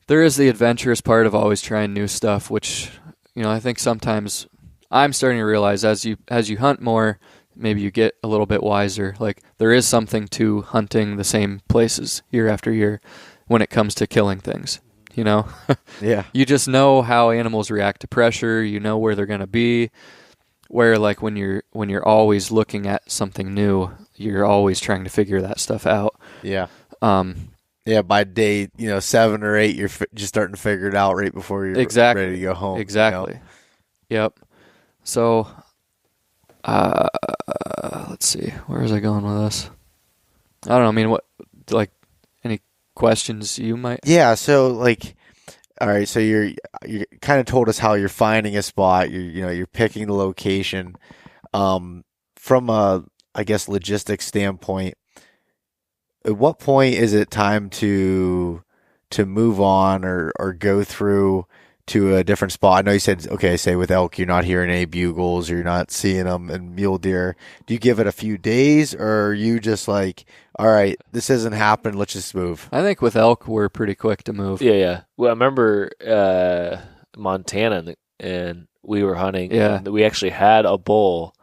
Speaker 3: there is the adventurous part of always trying new stuff, which, you know, I think sometimes I'm starting to realize as you hunt more, maybe you get a little bit wiser. Like there is something to hunting the same places year after year when it comes to killing things, you know?
Speaker 2: Yeah.
Speaker 3: You just know how animals react to pressure, you know where they're going to be, where like when you're always looking at something new, you're always trying to figure that stuff out.
Speaker 2: Yeah. Yeah, by day 7 or 8, you're just starting to figure it out right before you're ready to go home.
Speaker 3: Exactly. Yep. So, let's see. Where was I going with this? I don't know. I mean, what, like, any questions you might?
Speaker 2: Yeah. So, like, all right. So you kind of told us how you're finding a spot. You're picking the location. From a, I guess, logistics standpoint, at what point is it time to move on or go through to a different spot? I know you said, okay, say with elk, you're not hearing any bugles, or you're not seeing them, and mule deer. Do you give it a few days, or are you just like, all right, this isn't happening, let's just move?
Speaker 3: I think with elk, we're pretty quick to move.
Speaker 4: Yeah. Well, I remember Montana, and we were hunting, and we actually had a bull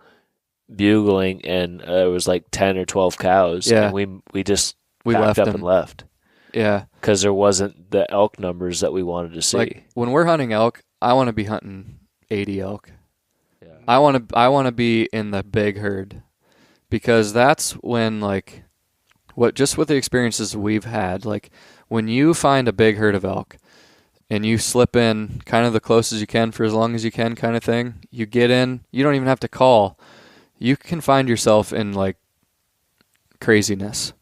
Speaker 4: bugling, and it was like 10 or 12 cows, and we just packed up and left.
Speaker 3: Yeah.
Speaker 4: Because there wasn't the elk numbers that we wanted to see.
Speaker 3: Like, when we're hunting elk, I want to be hunting 80 elk. Yeah. I want to be in the big herd, because that's when, like, just with the experiences we've had, like, when you find a big herd of elk and you slip in kind of the closest you can for as long as you can kind of thing, you get in, you don't even have to call. You can find yourself in, like, craziness.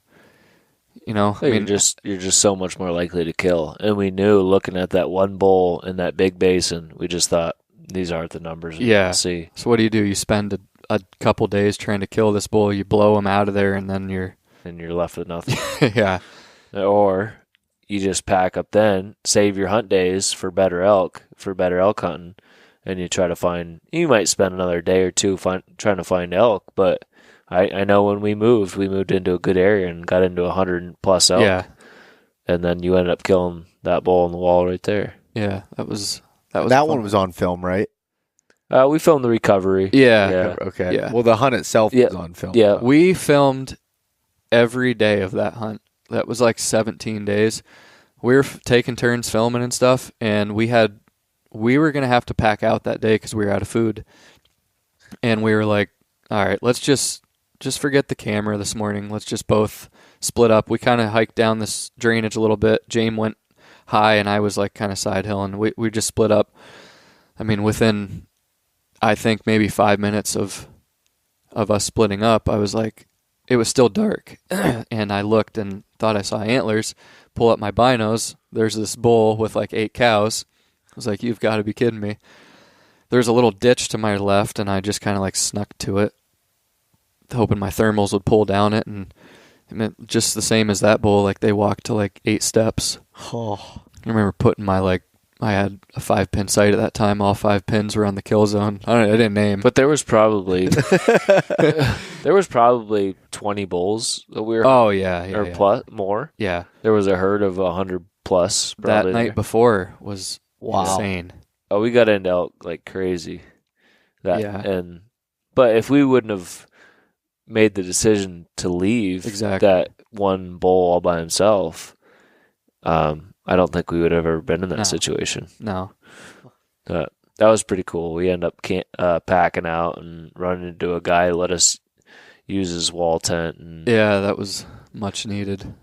Speaker 3: You know, I mean,
Speaker 4: you're just so much more likely to kill. And we knew looking at that one bull in that big basin, we just thought these aren't the numbers we want to see.
Speaker 3: So what do? You spend a couple days trying to kill this bull, you blow him out of there, and then you're
Speaker 4: left with nothing.
Speaker 3: yeah.
Speaker 4: Or you just pack up then, save your hunt days for better elk hunting, and you try to find. You might spend another day or two trying to find elk, but I know when we moved into a good area and got into 100+ elk.
Speaker 3: Yeah.
Speaker 4: And then you ended up killing that bull on the wall right there.
Speaker 3: Yeah, that was
Speaker 2: that one was on film, right?
Speaker 4: We filmed the recovery.
Speaker 3: Yeah.
Speaker 2: Okay.
Speaker 3: Yeah.
Speaker 2: Well, the hunt itself was on film.
Speaker 4: Yeah.
Speaker 3: We filmed every day of that hunt. That was like 17 days. We were taking turns filming and stuff, and we were going to have to pack out that day because we were out of food. And we were like, all right, let's just forget the camera this morning. Let's just both split up. We kind of hiked down this drainage a little bit. James went high, and I was like kind of side hill, and we just split up. I mean, within, I think, maybe 5 minutes of us splitting up, I was like, it was still dark, and I looked and thought I saw antlers. Pull up my binos. There's this bull with like 8 cows. I was like, you've got to be kidding me. There's a little ditch to my left, and I just kind of like snuck to it, hoping my thermals would pull down it, and just the same as that bull, like they walked to like 8 steps.
Speaker 2: Oh.
Speaker 3: I remember putting I had a 5-pin sight at that time. All 5 pins were on the kill zone. I didn't name.
Speaker 4: But there was probably 20 bulls that we were.
Speaker 3: Oh yeah,
Speaker 4: or plus more.
Speaker 3: Yeah,
Speaker 4: there was a herd of 100+.
Speaker 3: That night before was insane.
Speaker 4: Oh, we got into elk like crazy. But if we wouldn't have made the decision to leave that one bull all by himself, I don't think we would have ever been in that situation.
Speaker 3: No.
Speaker 4: That was pretty cool. We ended up packing out and running into a guy who let us use his wall tent. And
Speaker 3: that was much needed.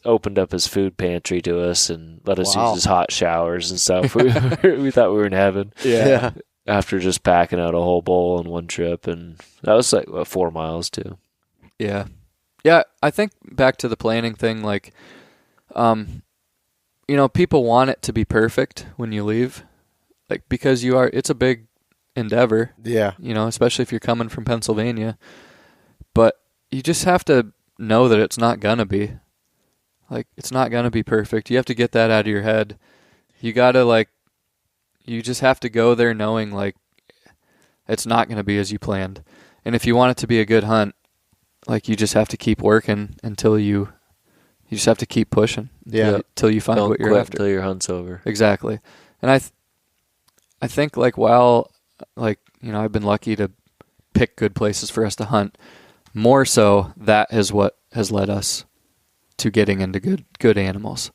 Speaker 4: Opened up his food pantry to us and let us use his hot showers and stuff. We thought we were in heaven.
Speaker 3: Yeah.
Speaker 4: After just packing out a whole bowl in one trip. And that was like, 4 miles too.
Speaker 3: Yeah. Yeah, I think back to the planning thing, like, people want it to be perfect when you leave, like, because it's a big endeavor.
Speaker 2: Yeah.
Speaker 3: Especially if you're coming from Pennsylvania. But you just have to know that it's not going to be. Like, it's not going to be perfect. You have to get that out of your head. You got to, you just have to go there knowing, it's not going to be as you planned. And if you want it to be a good hunt, you just have to keep working until you just have to keep pushing.
Speaker 2: Yeah.
Speaker 3: Until you find what you're after.
Speaker 4: Until your hunt's over.
Speaker 3: Exactly. And I think, while, I've been lucky to pick good places for us to hunt, more so that is what has led us to getting into good animals.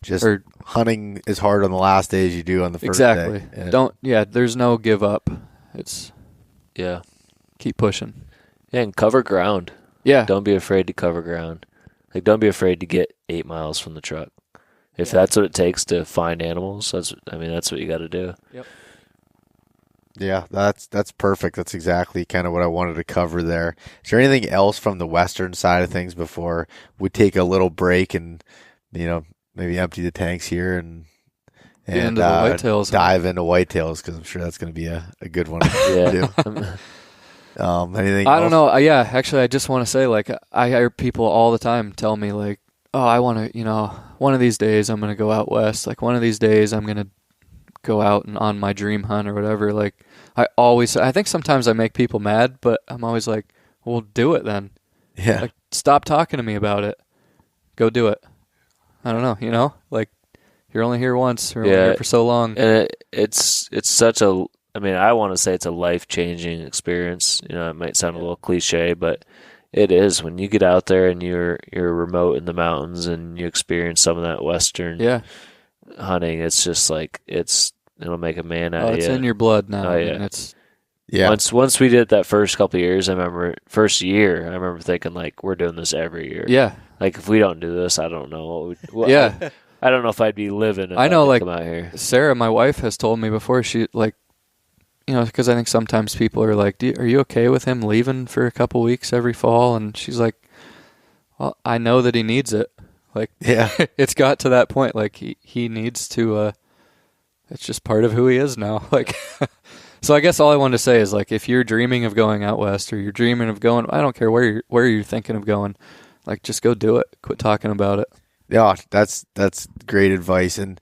Speaker 2: Just hunting as hard on the last day as you do on the first
Speaker 3: day.
Speaker 2: Exactly.
Speaker 3: There's no give up. It's keep pushing.
Speaker 4: Yeah, and cover ground.
Speaker 3: Yeah.
Speaker 4: Don't be afraid to cover ground. Don't be afraid to get 8 miles from the truck. If that's what it takes to find animals, that's what you got to do.
Speaker 3: Yep.
Speaker 2: Yeah, that's perfect. That's exactly kind of what I wanted to cover there. Is there anything else from the western side of things before we take a little break and, maybe empty the tanks here and
Speaker 3: into the whitetails,
Speaker 2: dive into whitetails, because I'm sure that's going to be a good one to do. Anything
Speaker 3: I
Speaker 2: else?
Speaker 3: don't know. Yeah, actually, I just want to say, I hear people all the time tell me, oh, I want to, one of these days I'm going to go out west. One of these days I'm going to go out and on my dream hunt or whatever. I think sometimes I make people mad, but I'm always like, well, do it then.
Speaker 2: Yeah.
Speaker 3: Stop talking to me about it. Go do it. I don't know, you're only here once. You're only here for so long.
Speaker 4: And it's such a, I want to say it's a life-changing experience. It might sound a little cliche, but it is. When you get out there and you're remote in the mountains and you experience some of that western hunting, it's just it'll make a man out of you.
Speaker 3: It's in your blood now.
Speaker 4: Oh, yeah.
Speaker 2: Yeah.
Speaker 4: Once we did it that first couple of years, I remember thinking we're doing this every year.
Speaker 3: Yeah.
Speaker 4: If we don't do this, I don't know
Speaker 3: yeah.
Speaker 4: I don't know if I'd be living. If
Speaker 3: I know,
Speaker 4: come out here.
Speaker 3: Sarah, my wife, has told me before. She because I think sometimes people are like, "Are you okay with him leaving for a couple weeks every fall?" And she's like, Well, I know that he needs it. Like,
Speaker 2: Yeah.
Speaker 3: it's got to that point. Like, he needs to, it's just part of who he is now. Like, so I guess all I wanted to say is, like, if you're dreaming of going out west or you're dreaming of going, I don't care where you're thinking of going, like, just go do it. Quit talking about it.
Speaker 2: Yeah, that's great advice. And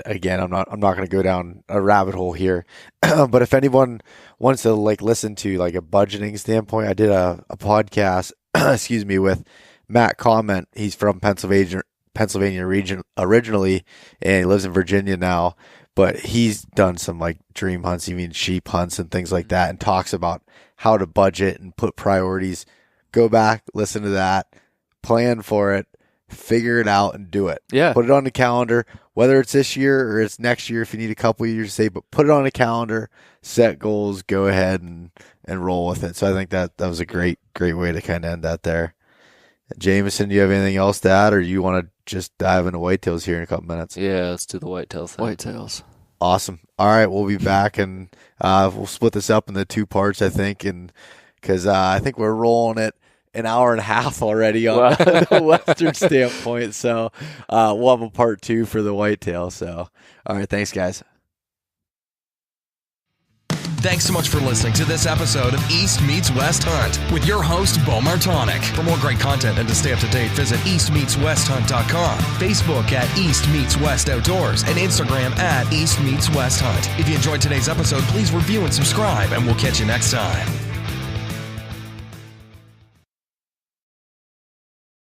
Speaker 2: again, I'm not going to go down a rabbit hole here, but if anyone wants to like listen to like a budgeting standpoint, I did a podcast, excuse me, with Matt Comment. He's from Pennsylvania region originally, and he lives in Virginia now. But he's done some like dream hunts, even sheep hunts and things like that, and talks about how to budget and put priorities. Go back, listen to that, plan for it, figure it out, and do it.
Speaker 3: Yeah.
Speaker 2: Put it on the calendar, whether it's this year or it's next year if you need a couple of years to save, but put it on a calendar, set goals, go ahead and roll with it. So I think that was a great way to kind of end that there. Jameson, do you have anything else to add, or you want to just dive into whitetails here in a couple minutes?
Speaker 4: Yeah, let's do the whitetail thing.
Speaker 3: Whitetails.
Speaker 2: Awesome. All right, we'll be back, and we'll split this up into 2 parts, I think, and because I think we're rolling it an hour and a half already on the Western standpoint. So we'll have a part 2 for the whitetail. So, all right. Thanks, guys.
Speaker 1: Thanks so much for listening to this episode of East Meets West Hunt with your host, Bo Martonic. For more great content and to stay up to date, visit eastmeetswesthunt.com, Facebook at East Meets West Outdoors, and Instagram at East Meets West Hunt. If you enjoyed today's episode, please review and subscribe, and we'll catch you next time.